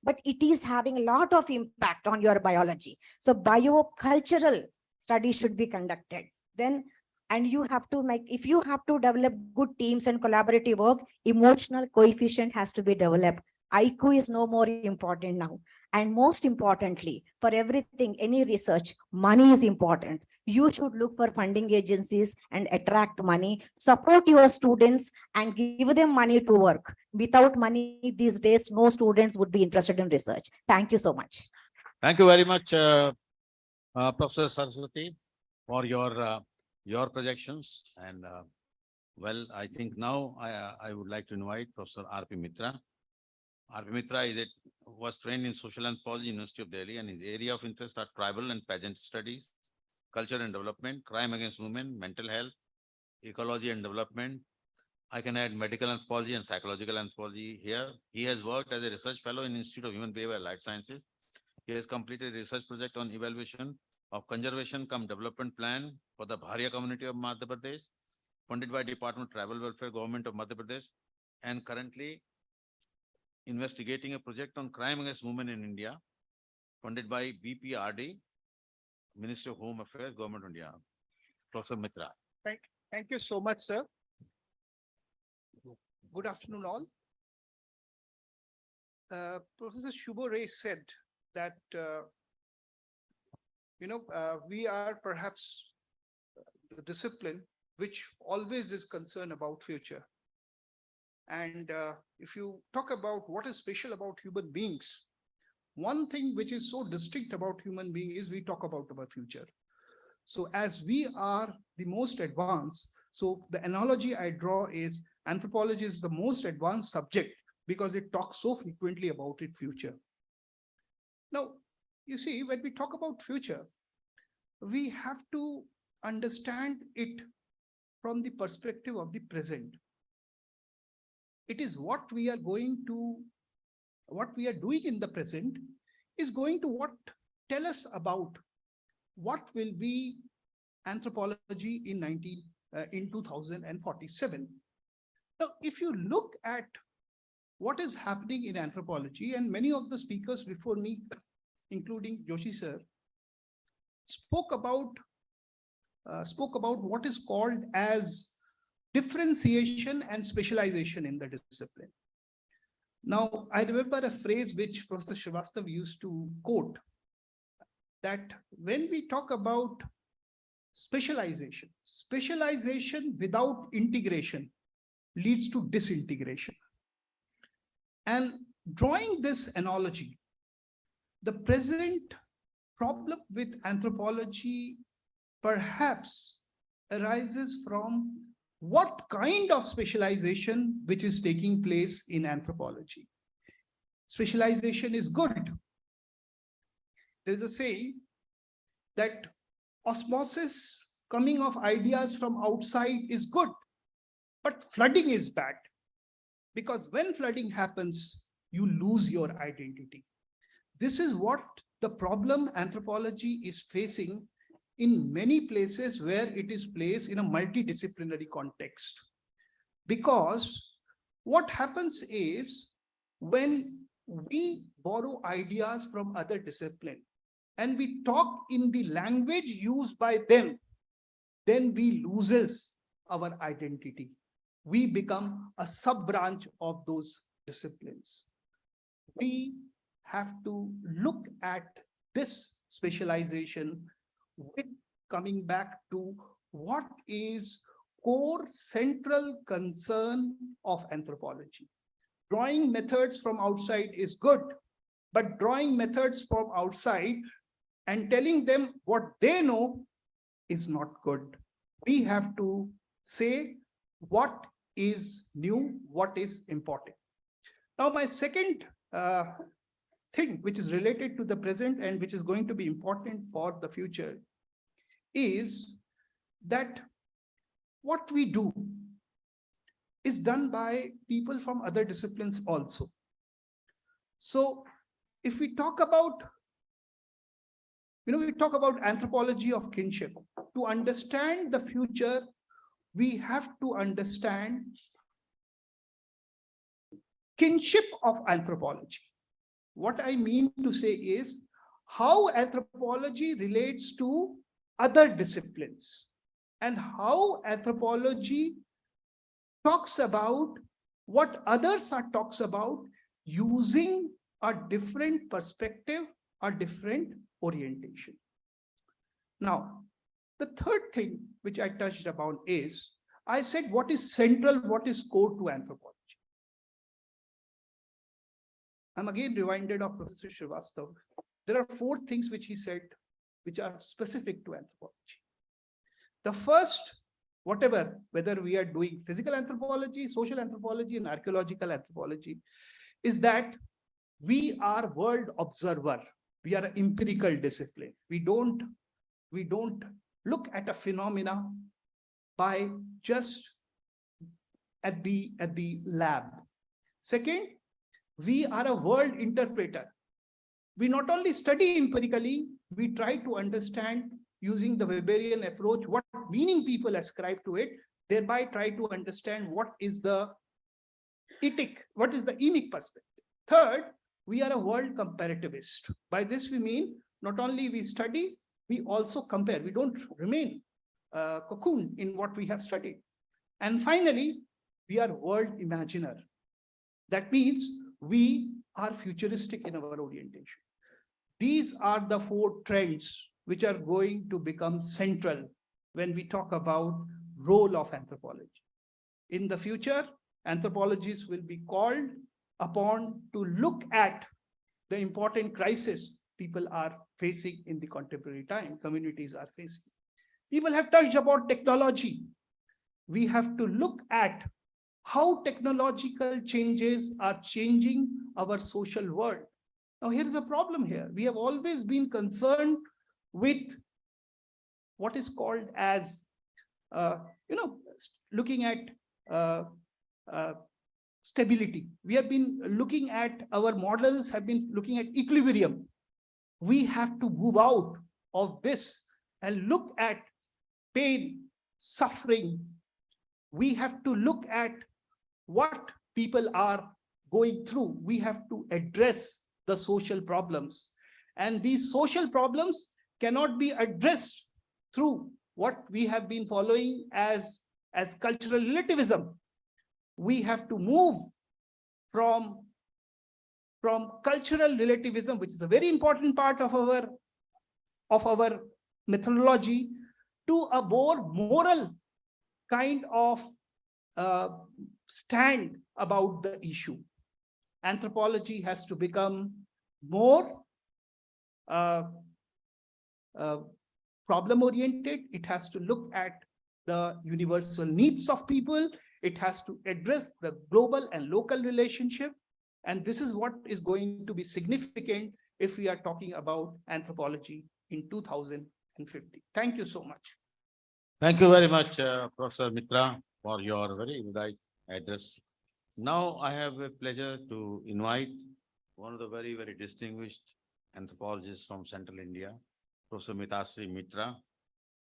but it is having a lot of impact on your biology. So biocultural studies should be conducted. Then, and you have to if you have to develop good teams and collaborative work, emotional coefficient has to be developed. IQ is no more important now. And most importantly, for everything, any research, money is important. You should look for funding agencies and attract money, support your students and give them money to work. Without money these days, no students would be interested in research. Thank you so much. Thank you very much, Professor Saraswati, for your projections. And well, I think now I would like to invite Professor R.P. Mitra. R.P. Mitra was trained in Social Anthropology, University of Delhi, and his area of interest are tribal and peasant studies, culture and development, crime against women, mental health, ecology and development. I can add medical anthropology and psychological anthropology here. He has worked as a research fellow in Institute of Human Behavior and Life Sciences. He has completed a research project on evaluation of conservation cum development plan for the Bharia community of Madhya Pradesh, funded by Department of Tribal Welfare, Government of Madhya Pradesh, and currently investigating a project on crime against women in India, funded by BPRD, Ministry of Home Affairs, Government of India. Professor Mitra. Thank you so much, sir. Good afternoon, all. Professor Shubho Ray said that, we are perhaps the discipline which always is concerned about future. And if you talk about what is special about human beings, one thing which is so distinct about human being is we talk about our future. So as we are the most advanced, so the analogy I draw is anthropology is the most advanced subject because it talks so frequently about its future. Now, you see, when we talk about future, we have to understand it from the perspective of the present. It is what we are doing in the present is going to what tell us about what will be anthropology in 2047. Now, if you look at what is happening in anthropology, and many of the speakers before me, including Joshi sir, spoke about what is called as differentiation and specialization in the discipline. Now, I remember a phrase which Professor Srivastava used to quote, that when we talk about specialization without integration leads to disintegration. And drawing this analogy, the present problem with anthropology perhaps arises from what kind of specialization which is taking place in anthropology. Specialization is good. There's a saying that osmosis coming of ideas from outside is good, but flooding is bad. Because when flooding happens, you lose your identity. This is what the problem anthropology is facing in many places where it is placed in a multidisciplinary context. Because what happens is when we borrow ideas from other disciplines and we talk in the language used by them, then we loses our identity. We become a sub-branch of those disciplines. We have to look at this specialization with coming back to what is core central concern of anthropology. Drawing methods from outside is good, but drawing methods from outside and telling them what they know is not good. We have to say what is new, what is important. Now, my second thing which is related to the present and which is going to be important for the future is that what we do is done by people from other disciplines also. So if we talk about, we talk about anthropology of kinship. To understand the future, we have to understand kinship of anthropology. What I mean to say is how anthropology relates to other disciplines and how anthropology talks about what others are talks about using a different perspective, a different orientation. Now, the third thing which I touched upon is, I said what is central, what is core to anthropology. I'm again reminded of Professor Srivastava. There are 4 things which he said, which are specific to anthropology. The first, whether we are doing physical anthropology, social anthropology, and archaeological anthropology, is that we are world observer. We are an empirical discipline. We don't look at a phenomena by just at the lab. Second, we are a world interpreter. We not only study empirically, we try to understand using the Weberian approach what meaning people ascribe to it, thereby try to understand what is the etic, what is the emic perspective. Third, we are a world comparativist. By this we mean not only we study, we also compare. We don't remain cocooned in what we have studied. And finally, we are world imaginer. That means we are futuristic in our orientation. These are the 4 trends which are going to become central when we talk about role of anthropology. In the future, anthropologists will be called upon to look at the important crisis people are facing in the contemporary time, communities are facing. People have touched about technology. We have to look at how technological changes are changing our social world. Now, here is a problem here. We have always been concerned with what is called as, looking at stability. We have been looking at, our models have been looking at equilibrium. we have to move out of this and look at pain, suffering. We have to look at what people are going through. We have to address the social problems. And these social problems cannot be addressed through what we have been following as cultural relativism. We have to move from cultural relativism, which is a very important part of our methodology, to a more moral kind of stand about the issue. Anthropology has to become more problem-oriented. It has to look at the universal needs of people. It has to address the global and local relationship. And this is what is going to be significant if we are talking about anthropology in 2050. Thank you so much. Thank you very much, Professor Mitra, for your very erudite address. Now I have a pleasure to invite one of the very, very distinguished anthropologists from Central India, Professor Mitasri Mitra.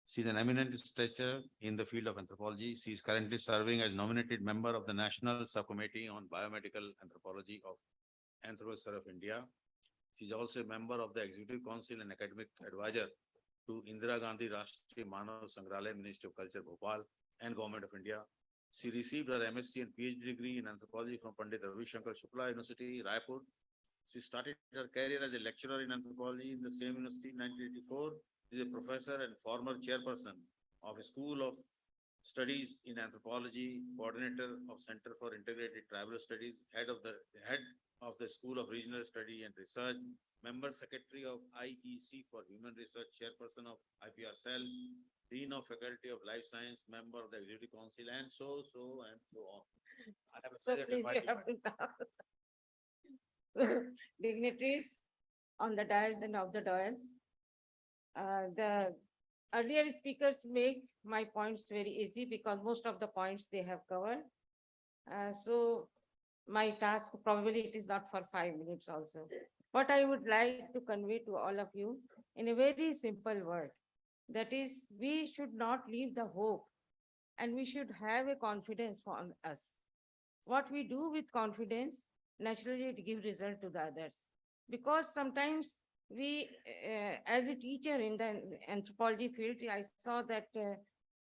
She's an eminent stature in the field of anthropology. She is currently serving as nominated member of the National Subcommittee on Biomedical Anthropology of Anthropology of India. She is also a member of the Executive Council and academic advisor to Indira Gandhi Rashtriya Manav Sangrahalaya, Ministry of Culture, Bhopal, and Government of India. She received her MSc and PhD degree in anthropology from Pandit Ravi Shankar Shukla University, Raipur. She started her career as a lecturer in anthropology in the same university in 1984. She is a professor and former chairperson of a School of Studies in Anthropology, coordinator of Center for Integrated Tribal Studies, head of the School of Regional Study and Research, member secretary of IEC for Human Research, chairperson of IPR Cell, dean of Faculty of Life Science, member of the Executive Council, and so on. I have a pleasure to invite you. Dignitaries on the dais and off the dais. The earlier speakers make my points very easy because most of the points they have covered. So my task probably it is not for 5 minutes also. What I would like to convey to all of you in a very simple word, that is, we should not leave the hope and we should have a confidence on us. What we do with confidence, naturally it gives result to the others. Because sometimes we, as a teacher in the anthropology field, I saw that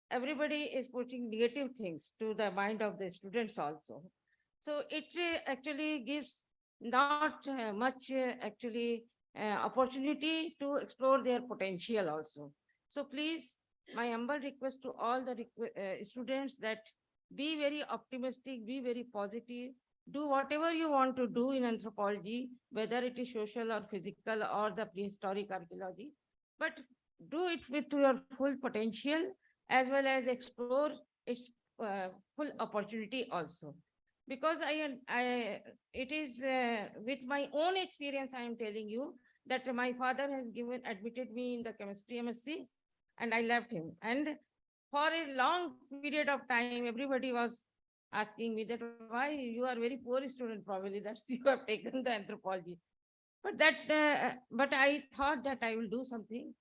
everybody is putting negative things to the mind of the students also. So it actually gives not much opportunity to explore their potential also. So please, my humble request to all the students that be very optimistic, be very positive, do whatever you want to do in anthropology, whether it is social or physical or the prehistoric archaeology, but do it with your full potential as well as explore its full opportunity also. Because it is with my own experience, I am telling you that my father has admitted me in the chemistry MSc and I left him. And for a long period of time, everybody was asking me that why you are very poor student, probably that's you have taken the anthropology. But but I thought that I will do something,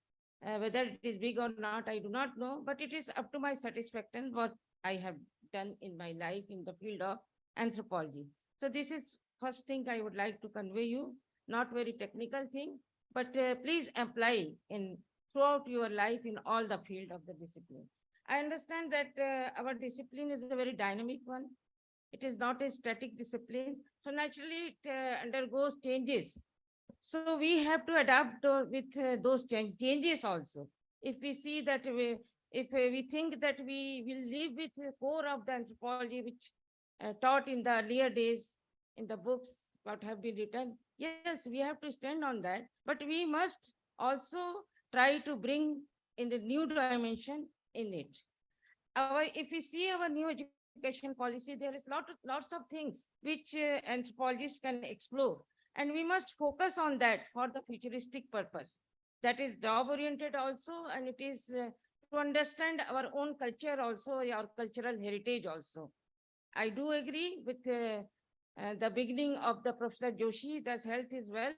whether it is big or not, I do not know, but it is up to my satisfaction what I have done in my life in the field of anthropology. So this is first thing I would like to convey you, not very technical thing, but please apply in throughout your life in all the field of the discipline. I understand that our discipline is a very dynamic one. It is not a static discipline. So naturally it undergoes changes. So we have to adapt with those changes also. If we see that if we think that we will live with the core of the anthropology, which taught in the earlier days in the books, what have been written, yes, we have to stand on that. But we must also try to bring in the new dimension in it. If we see our new education policy, there is lots of things which anthropologists can explore. And we must focus on that for the futuristic purpose. That is job-oriented also, and it is to understand our own culture also, our cultural heritage also. I do agree with the beginning of the Professor Joshi, that health is wealth.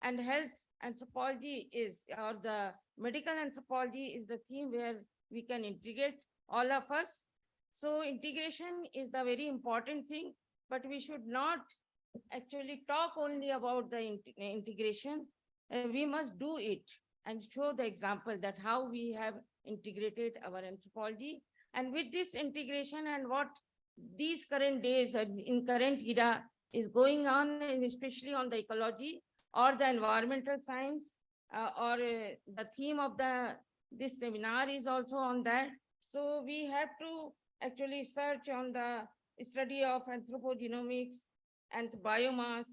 And health anthropology is, or the medical anthropology is the theme where we can integrate all of us. So integration is the very important thing, but we should not actually talk only about the integration. We must do it and show the example that how we have integrated our anthropology. And with this integration and what these current days and in current era is going on, and especially on the ecology or the environmental science, or the theme of this seminar is also on that. So we have to actually search on the study of anthropogenomics and biomass,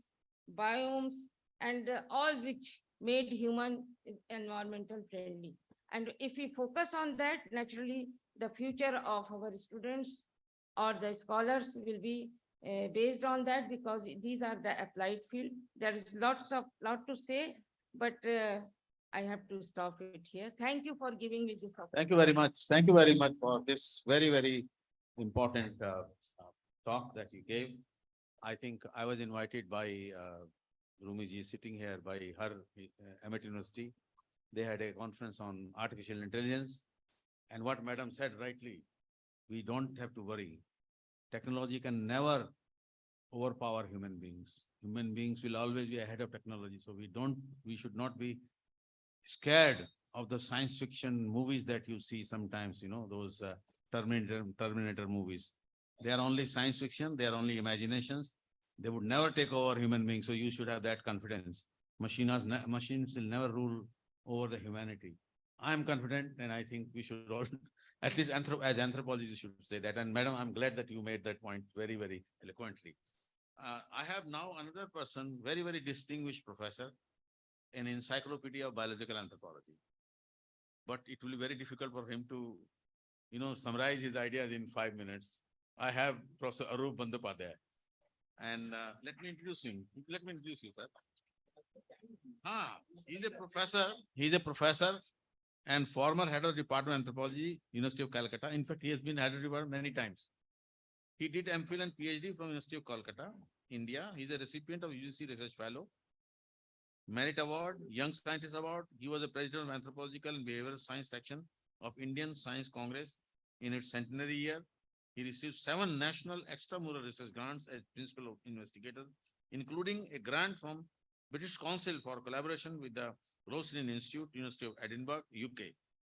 biomes, and all which made human environmental friendly. And if we focus on that, naturally, the future of our students or the scholars will be based on that, because these are the applied field. There is lot to say, but I have to stop it here. Thank you for giving me this opportunity. Thank you very much. Thank you very much for this very, very important talk that you gave. I think I was invited by Rumiji sitting here by her Met University. They had a conference on artificial intelligence. And what Madam said rightly, we don't have to worry. Technology can never overpower human beings. Human beings will always be ahead of technology. So we should not be scared of the science fiction movies that you see sometimes, those Terminator movies. They are only science fiction. They are only imaginations. They would never take over human beings. So you should have that confidence. Machines will never rule over the humanity. I am confident, and I think we should all, at least as anthropologists, should say that. And Madam, I'm glad that you made that point very, very eloquently. I have now another person, very, very distinguished professor, an encyclopedia of biological anthropology. But it will be very difficult for him to, summarize his ideas in 5 minutes. I have Professor Arup Bandyopadhyay. And let me introduce him. Let me introduce you, sir. He's a professor and former head of Department of Anthropology, University of Calcutta. In fact, he has been head of department many times. He did MPhil and PhD from University of Calcutta, India. He's a recipient of UGC Research Fellow, Merit Award, Young Scientist Award. He was the president of Anthropological and Behavioral Science section of Indian Science Congress in its centenary year. He received 7 national extramural research grants as principal investigator, including a grant from British Council for collaboration with the Roslin Institute, University of Edinburgh, UK.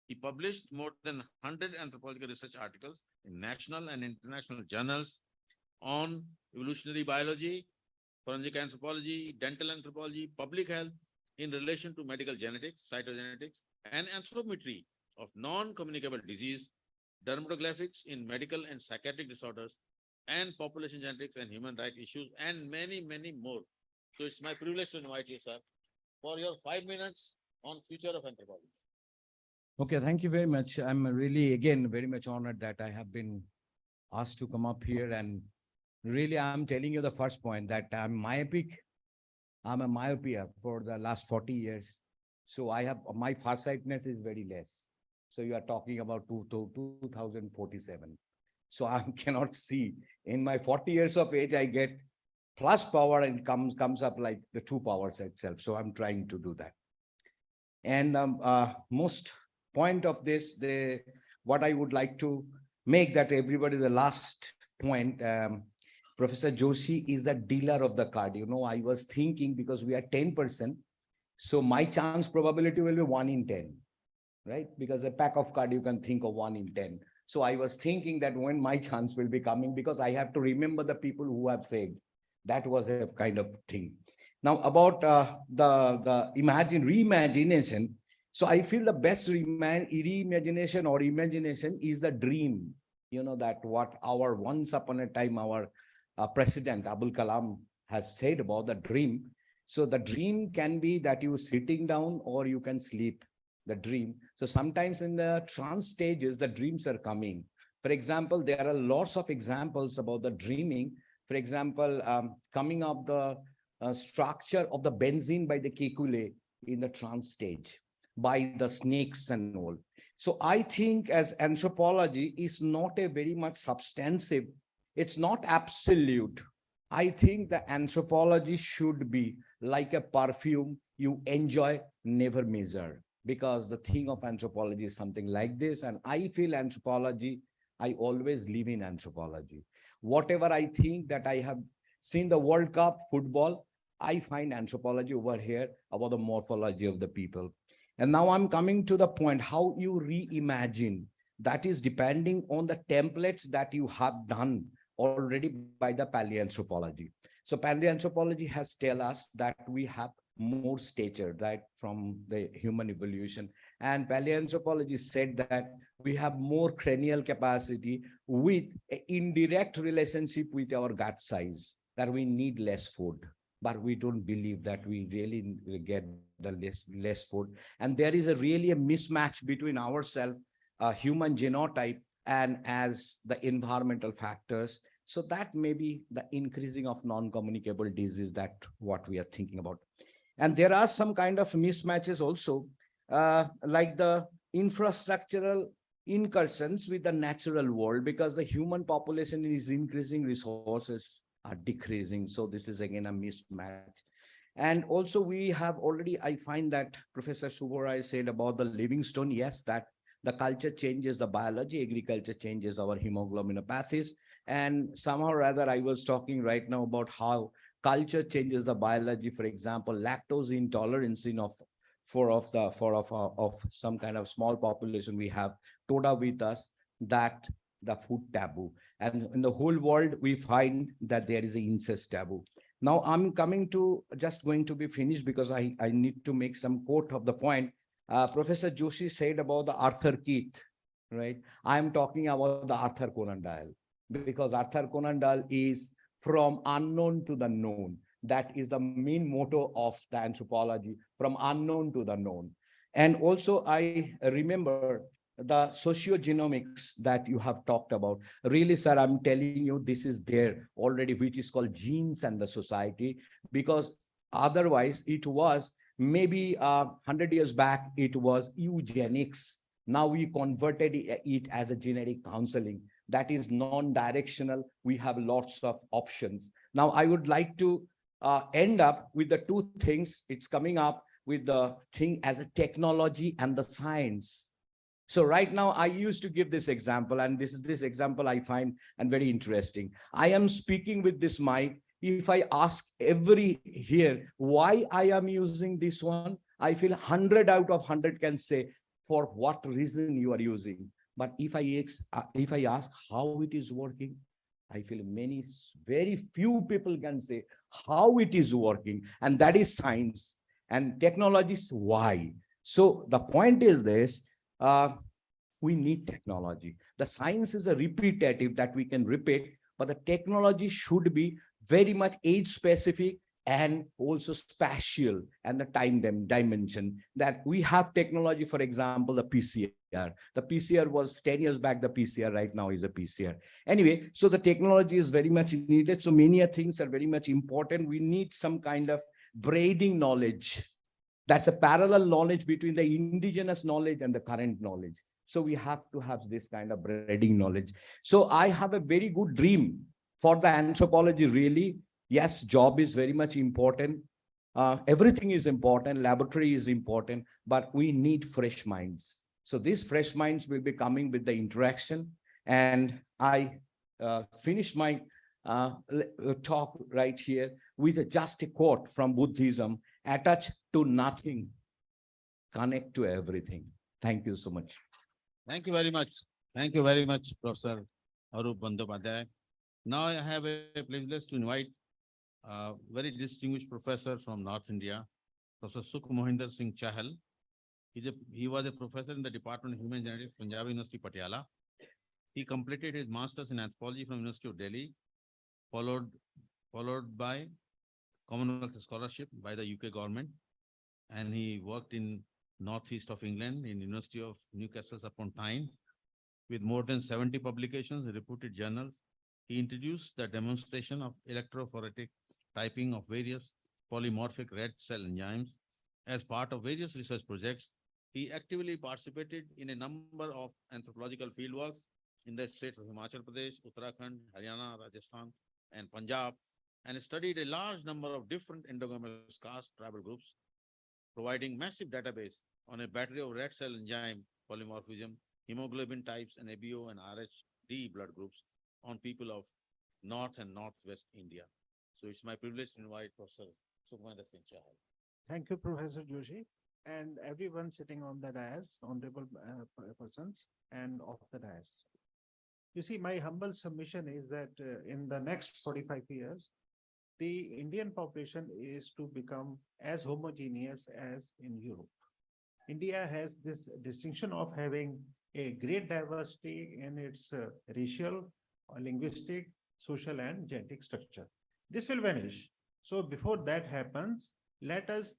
He published more than 100 anthropological research articles in national and international journals on evolutionary biology, forensic anthropology, dental anthropology, public health in relation to medical genetics, cytogenetics, and anthropometry of non-communicable disease, dermatographics in medical and psychiatric disorders, and population genetics and human rights issues, and many, many more. So it's my privilege to invite you, sir, for your 5 minutes on future of anthropology. Okay, thank you very much. I'm really, again, very much honored that I have been asked to come up here. And really, I'm telling you the first point that I'm myopic. I'm a myopia for the last 40 years. So my farsightedness is very less. So you are talking about 2047. So I cannot see. In my 40 years of age, I get plus power and comes up like the 2 powers itself. So I'm trying to do that. And most point of this, what I would like to make that everybody, the last point, Professor Joshi is a dealer of the card. I was thinking because we are 10%, so my chance probability will be 1 in 10, right? Because a pack of card, you can think of 1 in 10. So I was thinking that when my chance will be coming, because I have to remember the people who have said. That was a kind of thing. Now about the reimagination. So I feel the best reimagination or imagination is the dream. That what once upon a time, our President Abul Kalam has said about the dream. So the dream can be that you sitting down or you can sleep, the dream. So sometimes in the trance stages, the dreams are coming. For example, there are lots of examples about the dreaming. For example, coming up the structure of the benzene by the kekule in the trance stage, by the snakes and all. So I think as anthropology is not a very much substantive, it's not absolute. I think the anthropology should be like a perfume. you enjoy, never measure. Because the thing of anthropology is something like this. And I feel anthropology, I always live in anthropology. Whatever I think that I have seen the World Cup football, I find anthropology over here about the morphology of the people. And now I'm coming to the point, how you reimagine. That is depending on the templates that you have done already by the paleoanthropology. So paleoanthropology has tell us that we have more stature that from the human evolution. And paleoanthropology said that we have more cranial capacity with an indirect relationship with our gut size, that we need less food. But we don't believe that we really get the less food. And there is really a mismatch between ourselves, human genotype, and as the environmental factors. So that may be the increasing of non-communicable disease, that what we are thinking about. And there are some kind of mismatches also, like the infrastructural incursions with the natural world, because the human population is increasing, resources are decreasing. So this is again a mismatch. And also we have already, I find that Professor Subharai said about the Livingstone, yes, that the culture changes the biology, agriculture changes our hemoglobinopathies. And somehow or other, I was talking right now about how culture changes the biology. For example, lactose intolerance in of some kind of small population we have Toda with us, that the food taboo. And in the whole world, we find that there is an incest taboo. Now I'm coming to, just going to be finished because I need to make some quote of the point. Professor Joshi said about the Arthur Keith, right? I'm talking about the Arthur Conan Doyle, because Arthur Conan Doyle is from unknown to the known. That is the main motto of the anthropology, from unknown to the known. And also I remember the sociogenomics that you have talked about. Really, sir, I'm telling you, this is there already, which is called genes and the society, because otherwise it was maybe 100 years back, it was eugenics. Now we converted it as a genetic counseling. That is non-directional. We have lots of options. Now I would like to end up with the two things. It's coming up with the thing as a technology and the science. So right now, I used to give this example, and this example I find and very interesting. I am speaking with this mic. If I ask every here why I am using this one, I feel 100 out of 100 can say for what reason you are using. But if I ask how it is working, I feel very few people can say how it is working, and that is science. And technology is why. So the point is this. We need technology. The science is a repetitive that we can repeat, but the technology should be very much age specific and also spatial and the time dimension. That we have technology, for example, the PCR. The PCR was 10 years back, the PCR right now is a PCR. Anyway, so the technology is very much needed. So many things are very much important. We need some kind of braiding knowledge. That's a parallel knowledge between the indigenous knowledge and the current knowledge. So we have to have this kind of braiding knowledge. So I have a very good dream for the anthropology, really. Yes, job is very much important. Everything is important. Laboratory is important, but we need fresh minds. So these fresh minds will be coming with the interaction. And I finish my talk right here with just a quote from Buddhism: attach to nothing, connect to everything. Thank you so much. Thank you very much. Thank you very much, Professor Arup Bandyopadhyay. Now I have a privilege to invite a very distinguished professor from North India, Professor Sukh Mohinder Singh Chahal. He was a professor in the Department of Human Genetics, Punjab University, Patiala. He completed his master's in anthropology from University of Delhi, followed by Commonwealth Scholarship by the UK government. And he worked in northeast of England in University of Newcastle upon Tyne with more than 70 publications in reputed journals. He introduced the demonstration of electrophoretic typing of various polymorphic red cell enzymes. As part of various research projects, he actively participated in a number of anthropological fieldworks in the states of Himachal Pradesh, Uttarakhand, Haryana, Rajasthan, and Punjab, and studied a large number of different endogamous caste tribal groups. providing massive database on a battery of red cell enzyme polymorphism, hemoglobin types, and ABO and RHD blood groups on people of North and Northwest India. So it's my privilege to invite Professor Sukhmander Singh Chahal. Thank you, Professor Joshi, and everyone sitting on the dais, honorable persons, and off the dais. You see, my humble submission is that in the next 45 years, the Indian population is to become as homogeneous as in Europe. India has this distinction of having a great diversity in its racial, linguistic, social, and genetic structure. This will vanish. So before that happens, let us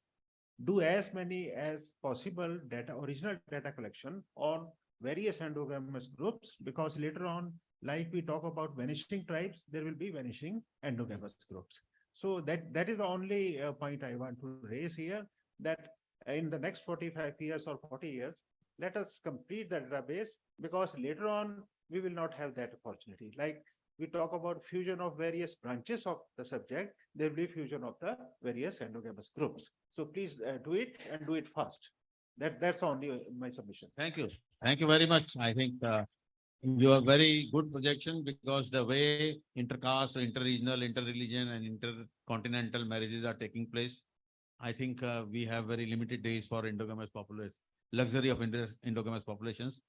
do as many as possible original data collection on various endogamous groups, because later on, like we talk about vanishing tribes, there will be vanishing endogamous groups. So that is the only point I want to raise here, that in the next 45 years or 40 years, let us complete the database, because later on, we will not have that opportunity. Like we talk about fusion of various branches of the subject, there will be fusion of the various endogamous groups. So please do it and do it fast. That's only my submission. Thank you. Thank you very much. I think you are very good projection, because the way intercaste, interregional, interreligion, and intercontinental marriages are taking place, I think we have very limited days for endogamous population, luxury of endogamous populations.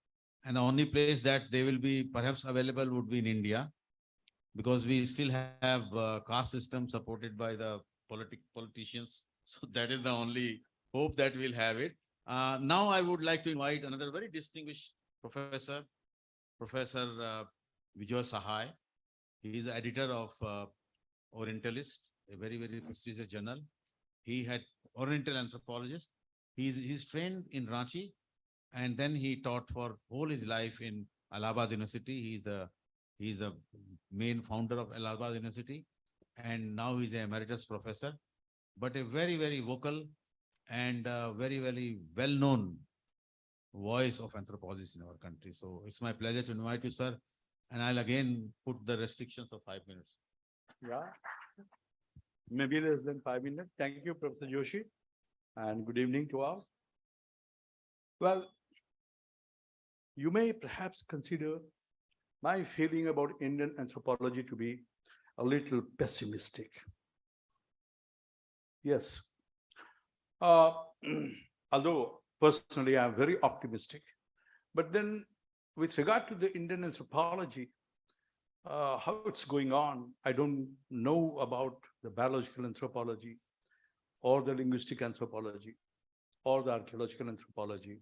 And the only place that they will be perhaps available would be in India, because we still have caste system supported by the politicians. So that is the only hope that we'll have it. Now I would like to invite another very distinguished professor, Professor Vijay Sahai. He is the editor of Orientalist, a very, very prestigious journal. He had Oriental anthropologist. He's trained in Ranchi, and then he taught for whole his life in Allahabad University. He's the main founder of Allahabad University, and now he's an emeritus professor, but a very, very vocal and very, very well-known voice of anthropologists in our country. So it's my pleasure to invite you, sir. And I'll again put the restrictions of 5 minutes. Yeah, maybe less than 5 minutes. Thank you, Professor Joshi, and good evening to all. Well, you may perhaps consider my feeling about Indian anthropology to be a little pessimistic. Yes. Although personally I'm very optimistic, but then with regard to the Indian anthropology, how it's going on, I don't know about the biological anthropology or the linguistic anthropology or the archaeological anthropology.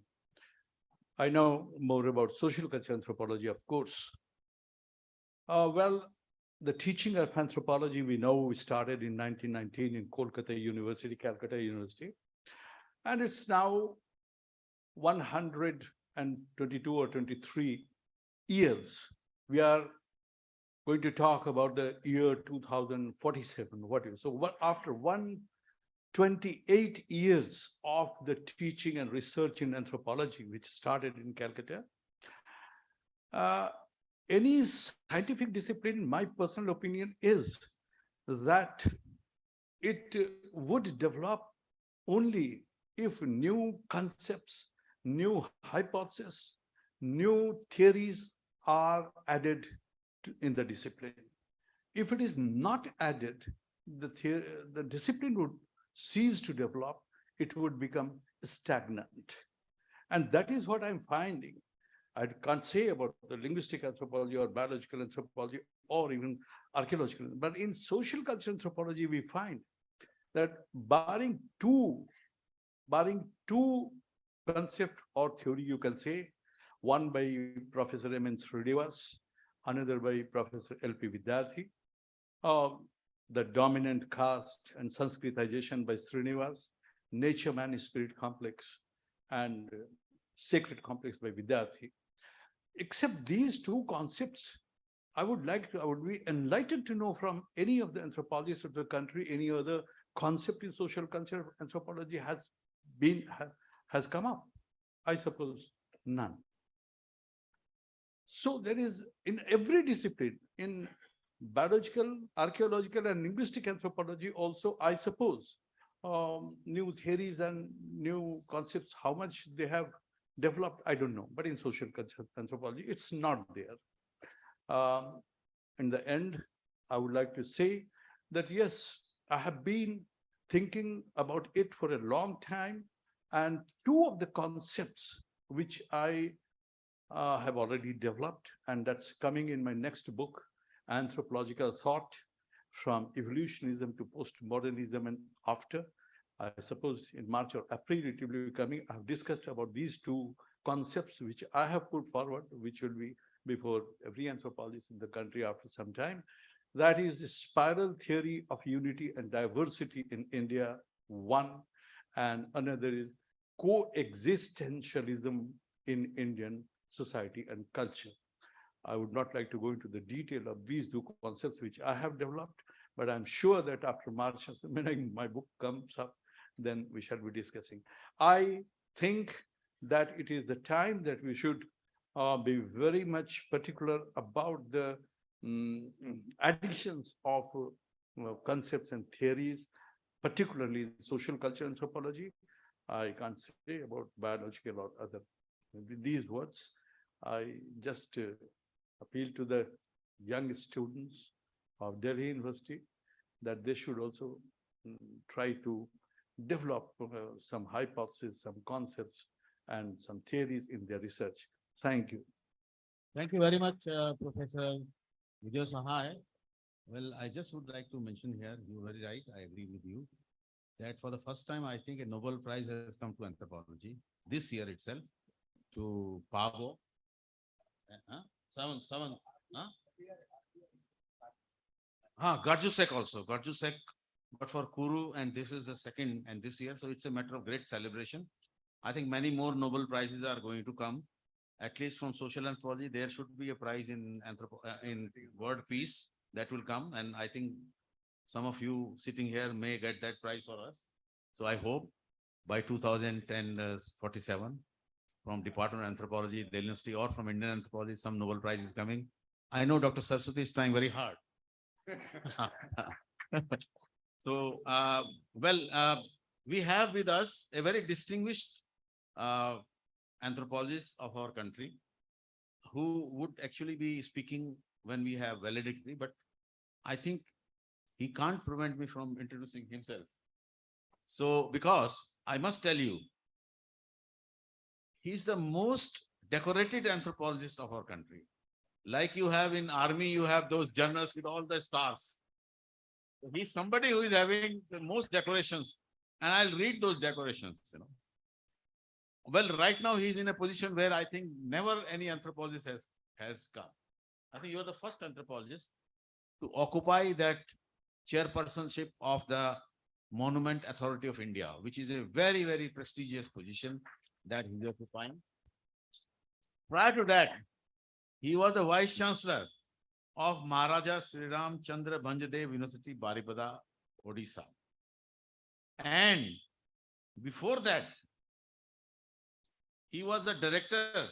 I know more about social culture anthropology, of course. Well, the teaching of anthropology, we know we started in 1919 in Kolkata University, Calcutta University, and it's now 122 or 23 years. We are going to talk about the year 2047. After 128 years of the teaching and research in anthropology, which started in Calcutta, any scientific discipline, my personal opinion is that it would develop only if new concepts, new hypotheses, new theories are added in the discipline. If it is not added, the discipline would cease to develop, it would become stagnant. And that is what I'm finding. I can't say about the linguistic anthropology or biological anthropology or even archaeological, but in social cultural anthropology, we find that barring two concept or theory, you can say, one by Professor M.N. Srinivas, another by Professor L.P. Vidyarthi, the dominant caste and Sanskritization by Srinivas, nature man spirit complex, and sacred complex by Vidyarthi. Except these two concepts, I would be enlightened to know from any of the anthropologists of the country, any other concept in social culture anthropology has come up. I suppose none. So there is, in every discipline, in biological, archaeological, and linguistic anthropology also, I suppose, new theories and new concepts, how much they have developed, I don't know. But in social anthropology, it's not there. In the end, I would like to say that yes, I have been thinking about it for a long time. And two of the concepts which I have already developed, and that's coming in my next book, Anthropological Thought from Evolutionism to Postmodernism and After. I suppose in March or April it will be coming. I've discussed about these two concepts which I have put forward, which will be before every anthropologist in the country after some time. That is the spiral theory of unity and diversity in India, one, and another is coexistentialism in Indian society and culture. I would not like to go into the detail of these two concepts which I have developed, but I'm sure that after March, when my book comes up, then we shall be discussing. I think that it is the time that we should be very much particular about the additions of concepts and theories, particularly social culture anthropology. I can't say about biological or other these words. I just appeal to the young students of Delhi University that they should also try to develop some hypotheses, some concepts, and some theories in their research. Thank you. Thank you very much, Professor Vijay Sahai. Well, I just would like to mention here, you're very right, I agree with you, that for the first time, I think a Nobel Prize has come to anthropology this year itself, to Pavo. Seven. Garjusek also, Garjusek, but for Kuru, and this is the second, and this year, so it's a matter of great celebration. I think many more Nobel Prizes are going to come, at least from social anthropology. There should be a prize in word peace that will come, and I think some of you sitting here may get that prize for us. So I hope by 2047, from Department of Anthropology, the University, or from Indian Anthropology, some Nobel Prize is coming. I know Dr. Saraswati is trying very hard. So, we have with us a very distinguished anthropologist of our country who would actually be speaking when we have valedictory, but I think he can't prevent me from introducing himself. So, because I must tell you, he's the most decorated anthropologist of our country. Like you have in army, you have those generals with all the stars. He's somebody who is having the most decorations, and I'll read those decorations, Well, right now he's in a position where I think never any anthropologist has come. I think you're the first anthropologist to occupy that chairpersonship of the Monument Authority of India, which is a very, very prestigious position that he's occupying. Prior to that, he was the Vice Chancellor of Maharaja Sri Ram Chandra Bhanjadev University, Baripada, Odisha. And before that, he was the Director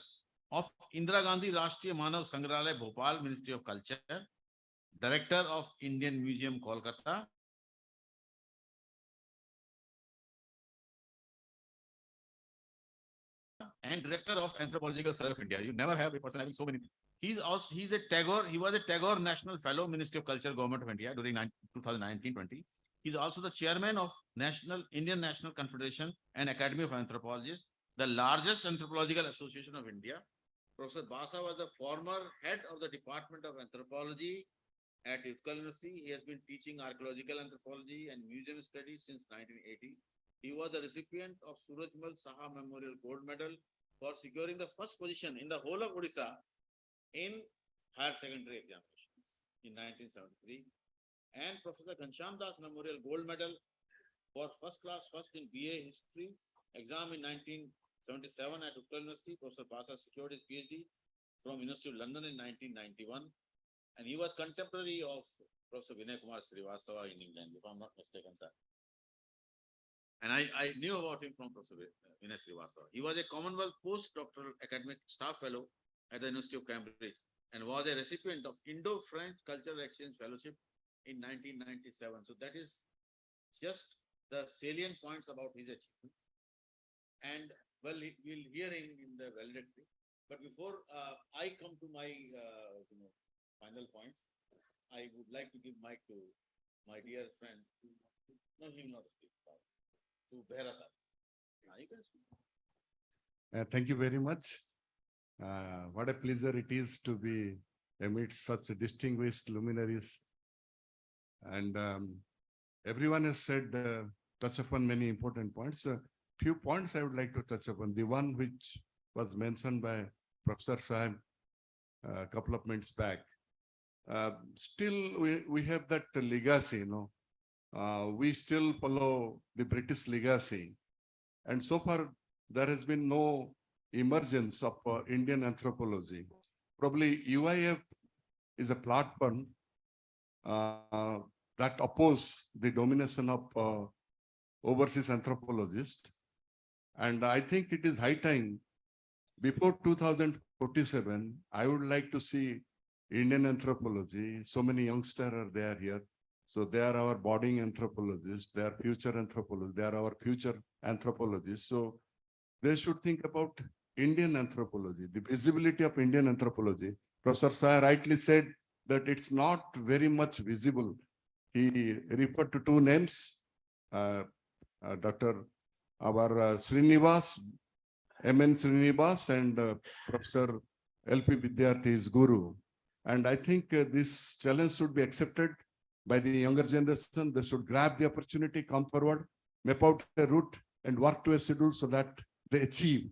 of Indira Gandhi Rashtriya Manav Sangrahalaya, Bhopal, Ministry of Culture, Director of Indian Museum, Kolkata, and Director of Anthropological Survey of India. You never have a person having so many. He was a Tagore National Fellow, Ministry of Culture, Government of India during 2019-20. He's also the Chairman of Indian National Confederation and Academy of Anthropologists, the largest anthropological association of India. Professor Basa was the former head of the Department of Anthropology at Utkal University. He has been teaching archaeological anthropology and museum studies since 1980. He was the recipient of Surajmal Saha Memorial Gold Medal for securing the first position in the whole of Odisha in higher secondary examinations in 1973. And Professor Ghanshyam Das Memorial Gold Medal for first in BA History exam in 1977 at Utkal University. Professor Basa secured his PhD from University of London in 1991. And he was contemporary of Professor Vinay Kumar Srivastava in England, if I'm not mistaken, sir. And I knew about him from Professor Vinay Srivastava. He was a Commonwealth Postdoctoral Academic Staff Fellow at the University of Cambridge and was a recipient of Indo-French Cultural Exchange Fellowship in 1997. So that is just the salient points about his achievements. And well, we'll hearing in the valedictory. But before I come to my final points, I would like to give mic to my dear friend. No, he will not speak. To Behra sir. You can speak. Thank you very much. What a pleasure it is to be amidst such distinguished luminaries. And everyone has said, touch upon many important points. Few points I would like to touch upon. The one which was mentioned by Professor Sahib a couple of minutes back. Still, we have that legacy, we still follow the British legacy. And so far, there has been no emergence of Indian anthropology. Probably UIF is a platform that oppose the domination of overseas anthropologists. And I think it is high time, before 2047, I would like to see Indian anthropology. So many youngsters are there here. So they are our budding anthropologists, they are future anthropologists, they are our future anthropologists. So they should think about Indian anthropology, the visibility of Indian anthropology. Professor Sai rightly said that it's not very much visible. He referred to two names, Dr. Srinivas, M.N. Srinivas, and Professor L.P. Vidyarthi, his guru. And I think this challenge should be accepted by the younger generation. They should grab the opportunity, come forward, map out a route, and work to a schedule so that they achieve.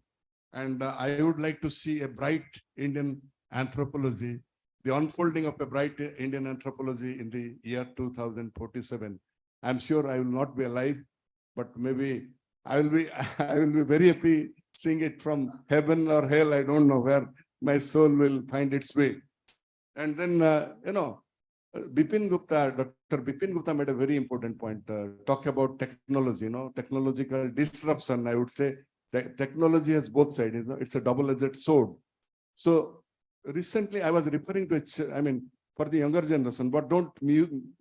And I would like to see a bright Indian anthropology, the unfolding of a bright Indian anthropology in the year 2047. I'm sure I will not be alive, but maybe I will be very happy seeing it from heaven or hell. I don't know where my soul will find its way. And then, Bipin Gupta, Dr. Bipin Gupta made a very important point, talk about technology, technological disruption. I would say technology has both sides, it's a double-edged sword. So recently I was referring to it, for the younger generation, but don't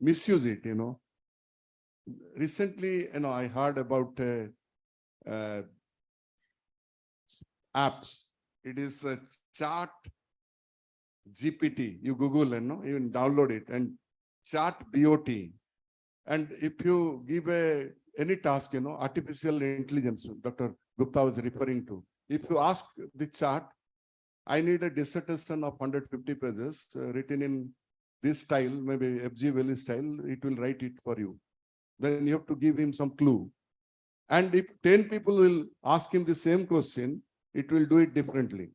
misuse it, Recently, I heard about apps. It is a Chat GPT. You Google and even download it, and Chat BOT. And if you give any task, artificial intelligence, Dr. Gupta was referring to. If you ask the chat, I need a dissertation of 150 pages written in this style, maybe FG Valley style, it will write it for you. Then you have to give him some clue. And if 10 people will ask him the same question, it will do it differently.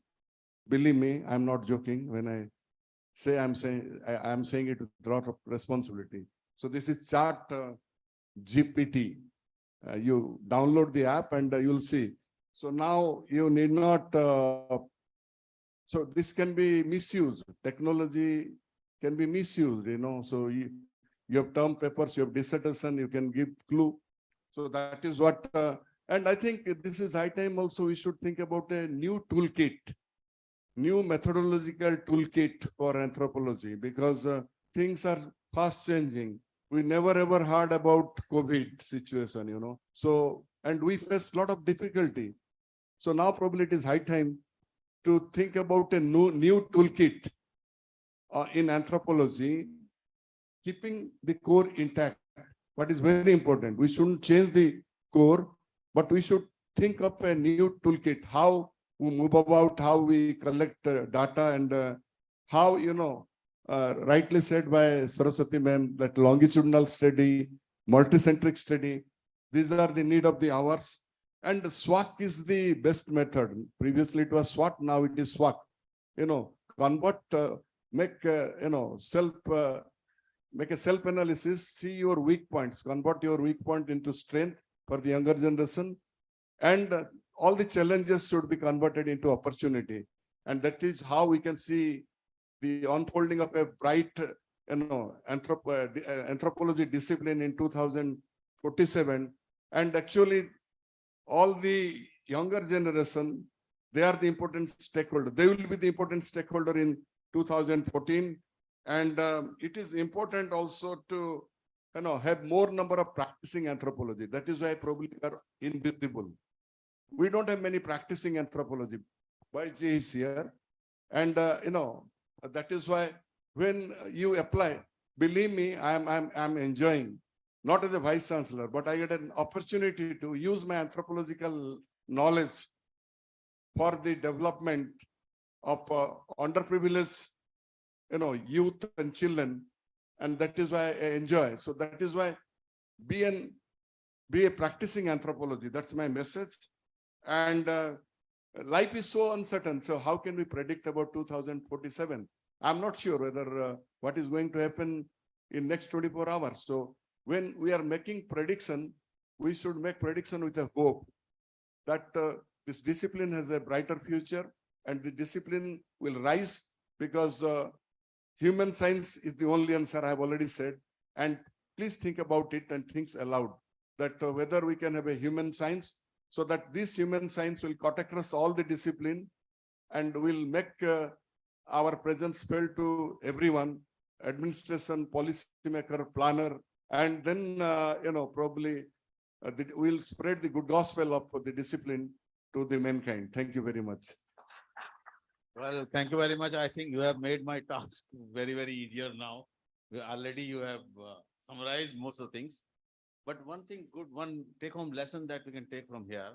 Believe me, I'm not joking when I say I'm saying it with a lot of responsibility. So this is Chat GPT. You download the app and you'll see. So now you need not. So this can be misused. Technology can be misused. So you have term papers, you have dissertation, you can give clue. So that is what. And I think this is high time also we should think about a new toolkit. New methodological toolkit for anthropology, because things are fast changing. We never ever heard about COVID situation, So, and we faced a lot of difficulty. So now probably it is high time to think about a new toolkit in anthropology, keeping the core intact. What is very important, we shouldn't change the core, but we should think of a new toolkit, how we move about, how we collect data, and how, rightly said by Saraswati ma'am, that longitudinal study, multicentric study, these are the need of the hours. And SWAC is the best method. Previously it was SWAT, now it is SWAC. Convert, make a self-analysis, see your weak points, convert your weak point into strength for the younger generation. And all the challenges should be converted into opportunity. And that is how we can see the unfolding of a bright, anthropology discipline in 2047. And actually, all the younger generation, they are the important stakeholder. They will be the important stakeholder in 2014. And it is important also to have more number of practicing anthropology. That is why probably we are invisible. We don't have many practicing anthropology. YG is here. And, that is why when you apply, believe me, I'm enjoying, not as a vice chancellor, but I get an opportunity to use my anthropological knowledge for the development of underprivileged, youth and children. And that is why I enjoy. So that is why be a practicing anthropology. That's my message. And life is so uncertain. So how can we predict about 2047? I'm not sure whether what is going to happen in next 24 hours. So when we are making prediction, we should make prediction with a hope that this discipline has a brighter future and the discipline will rise because human science is the only answer, I've already said. And please think about it and think aloud that whether we can have a human science so that this human science will cut across all the discipline and will make our presence felt to everyone, administration, policymaker, planner, and then, probably we'll spread the good gospel of the discipline to the mankind. Thank you very much. Well, thank you very much. I think you have made my task very, very easier now. Already you have summarized most of the things. But one thing good, one take-home lesson that we can take from here.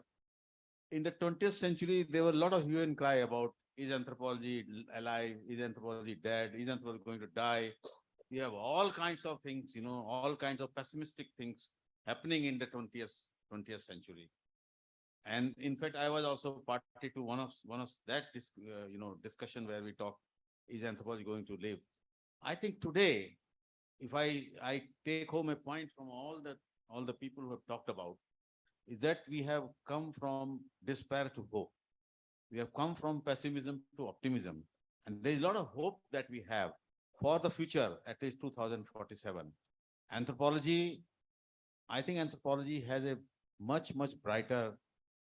In the 20th century, there were a lot of hue and cry about, is anthropology alive? Is anthropology dead? Is anthropology going to die? You have all kinds of things, all kinds of pessimistic things happening in the 20th century. And in fact, I was also party to one of that discussion where we talk, is anthropology going to live? I think today, if I take home a point from all the people who have talked about, is that we have come from despair to hope. We have come from pessimism to optimism. And there is a lot of hope that we have for the future, at least 2047. Anthropology, I think anthropology has a much, much brighter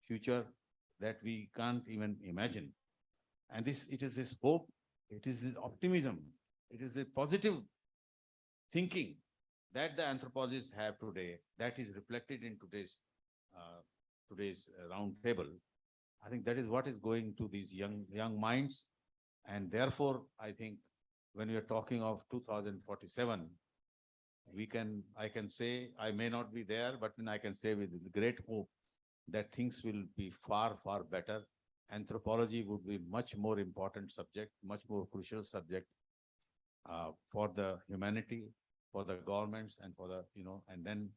future that we can't even imagine. And it is this hope, it is the optimism, it is the positive thinking that the anthropologists have today that is reflected in today's round table. I think that is what is going to these young minds. And therefore, I think when we are talking of 2047, I can say, I may not be there, but then I can say with great hope that things will be far, far better. Anthropology would be much more important subject, much more crucial subject for the humanity, for the governments, and for the, and then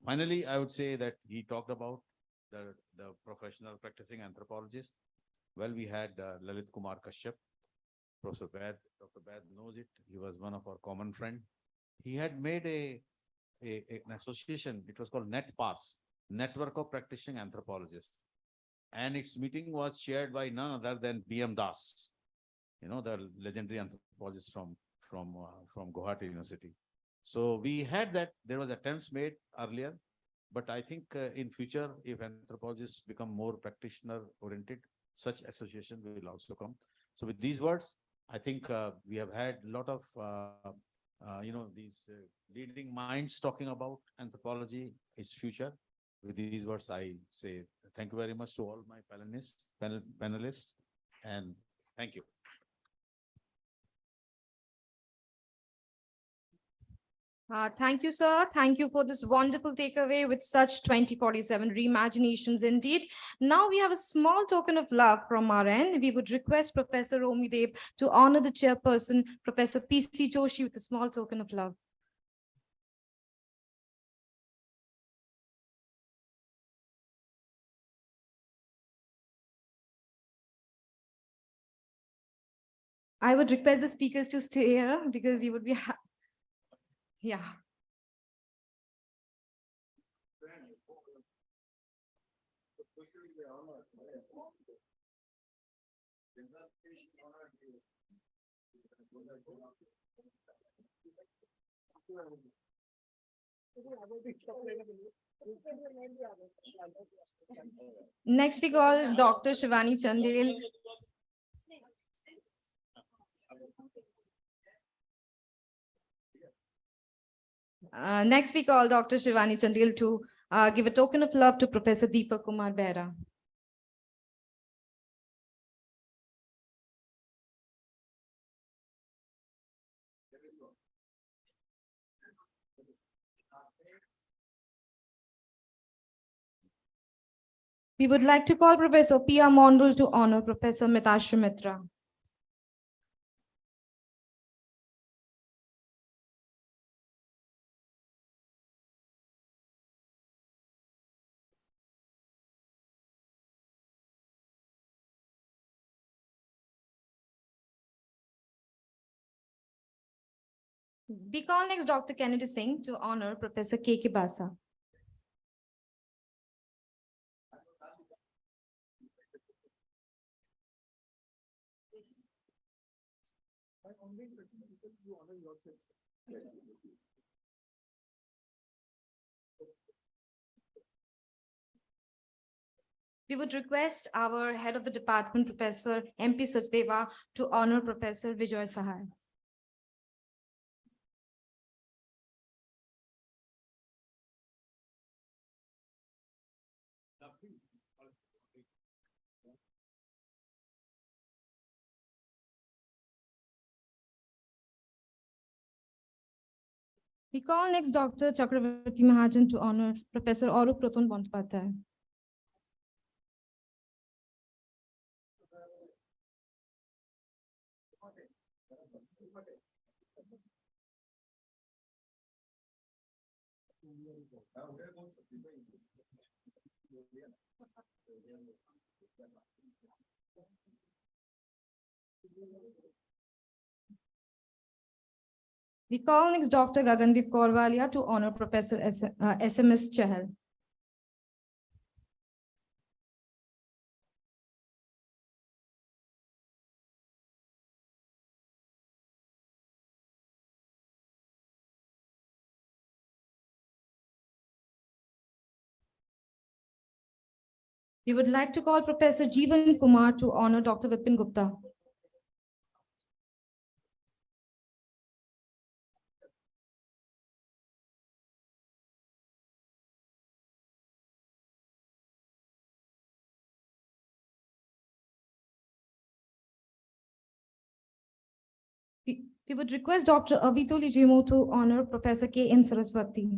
finally, I would say that he talked about the professional practicing anthropologist. Well, we had Lalit Kumar Kashyap, Professor Baid, Dr. Baid knows it. He was one of our common friend. He had made an association. It was called NetPass, Network of Practicing Anthropologists. And its meeting was chaired by none other than B.M. Das, the legendary anthropologist from Guwahati University. So we had that. There was attempts made earlier, but I think in future, if anthropologists become more practitioner-oriented, such association will also come. So with these words, I think we have had a lot of, these leading minds talking about anthropology, its future. With these words, I say thank you very much to all my panelists, and thank you. Thank you, sir. Thank you for this wonderful takeaway with such 2047 reimaginations indeed. Now we have a small token of love from our end. We would request Professor Romi Dev to honor the chairperson, Professor P.C. Joshi, with a small token of love. I would request the speakers to stay here because we would be yeah. Next we call Dr. Shivani Chandel. Next, we call Dr. Shivani Chandil to give a token of love to Professor Deepak Kumar Behra. We would like to call Professor P.R. Mondal to honor Professor Mitashu Mitra. We call next Dr. Kennedy Singh to honor Professor K.K. Basa. We would request our head of the department, Professor M.P. Sachdeva, to honor Professor Vijay Sahai. We call next Dr. Chakravarti Mahajan to honor Professor Arup Ratan Bandyopadhyay. We call next Dr. Gagandeep Korwalia to honor Professor SMS Chahal. We would like to call Professor Jeevan Kumar to honor Dr. Vipin Gupta. We would request Dr. Avitoli Jimo to honor Professor K.N. Saraswati.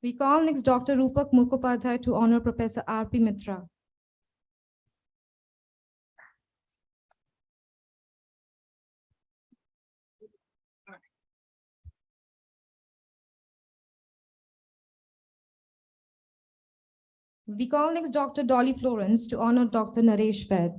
We call next Dr. Rupak Mukhopadhyay to honor Professor R.P. Mitra. We call next Dr. Dolly Florence to honor Dr. Naresh Ved.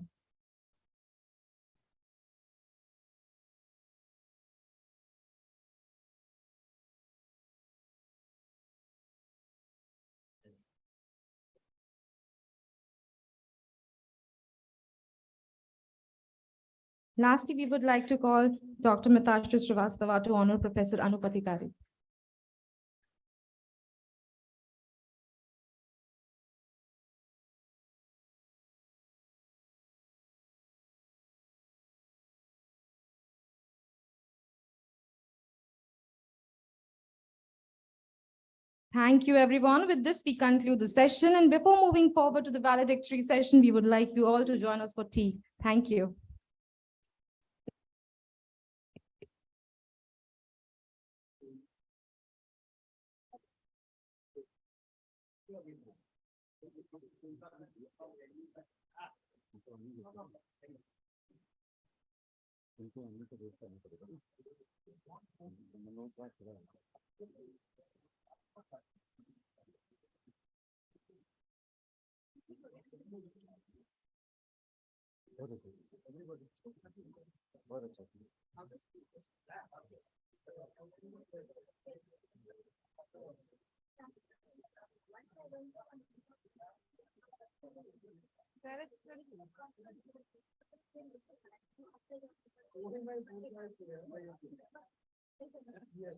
Lastly, we would like to call Dr. Mitashu Srivastava to honor Professor Anupatikari. Thank you, everyone. With this, we conclude the session. And before moving forward to the valedictory session, we would like you all to join us for tea. Thank you. Yes.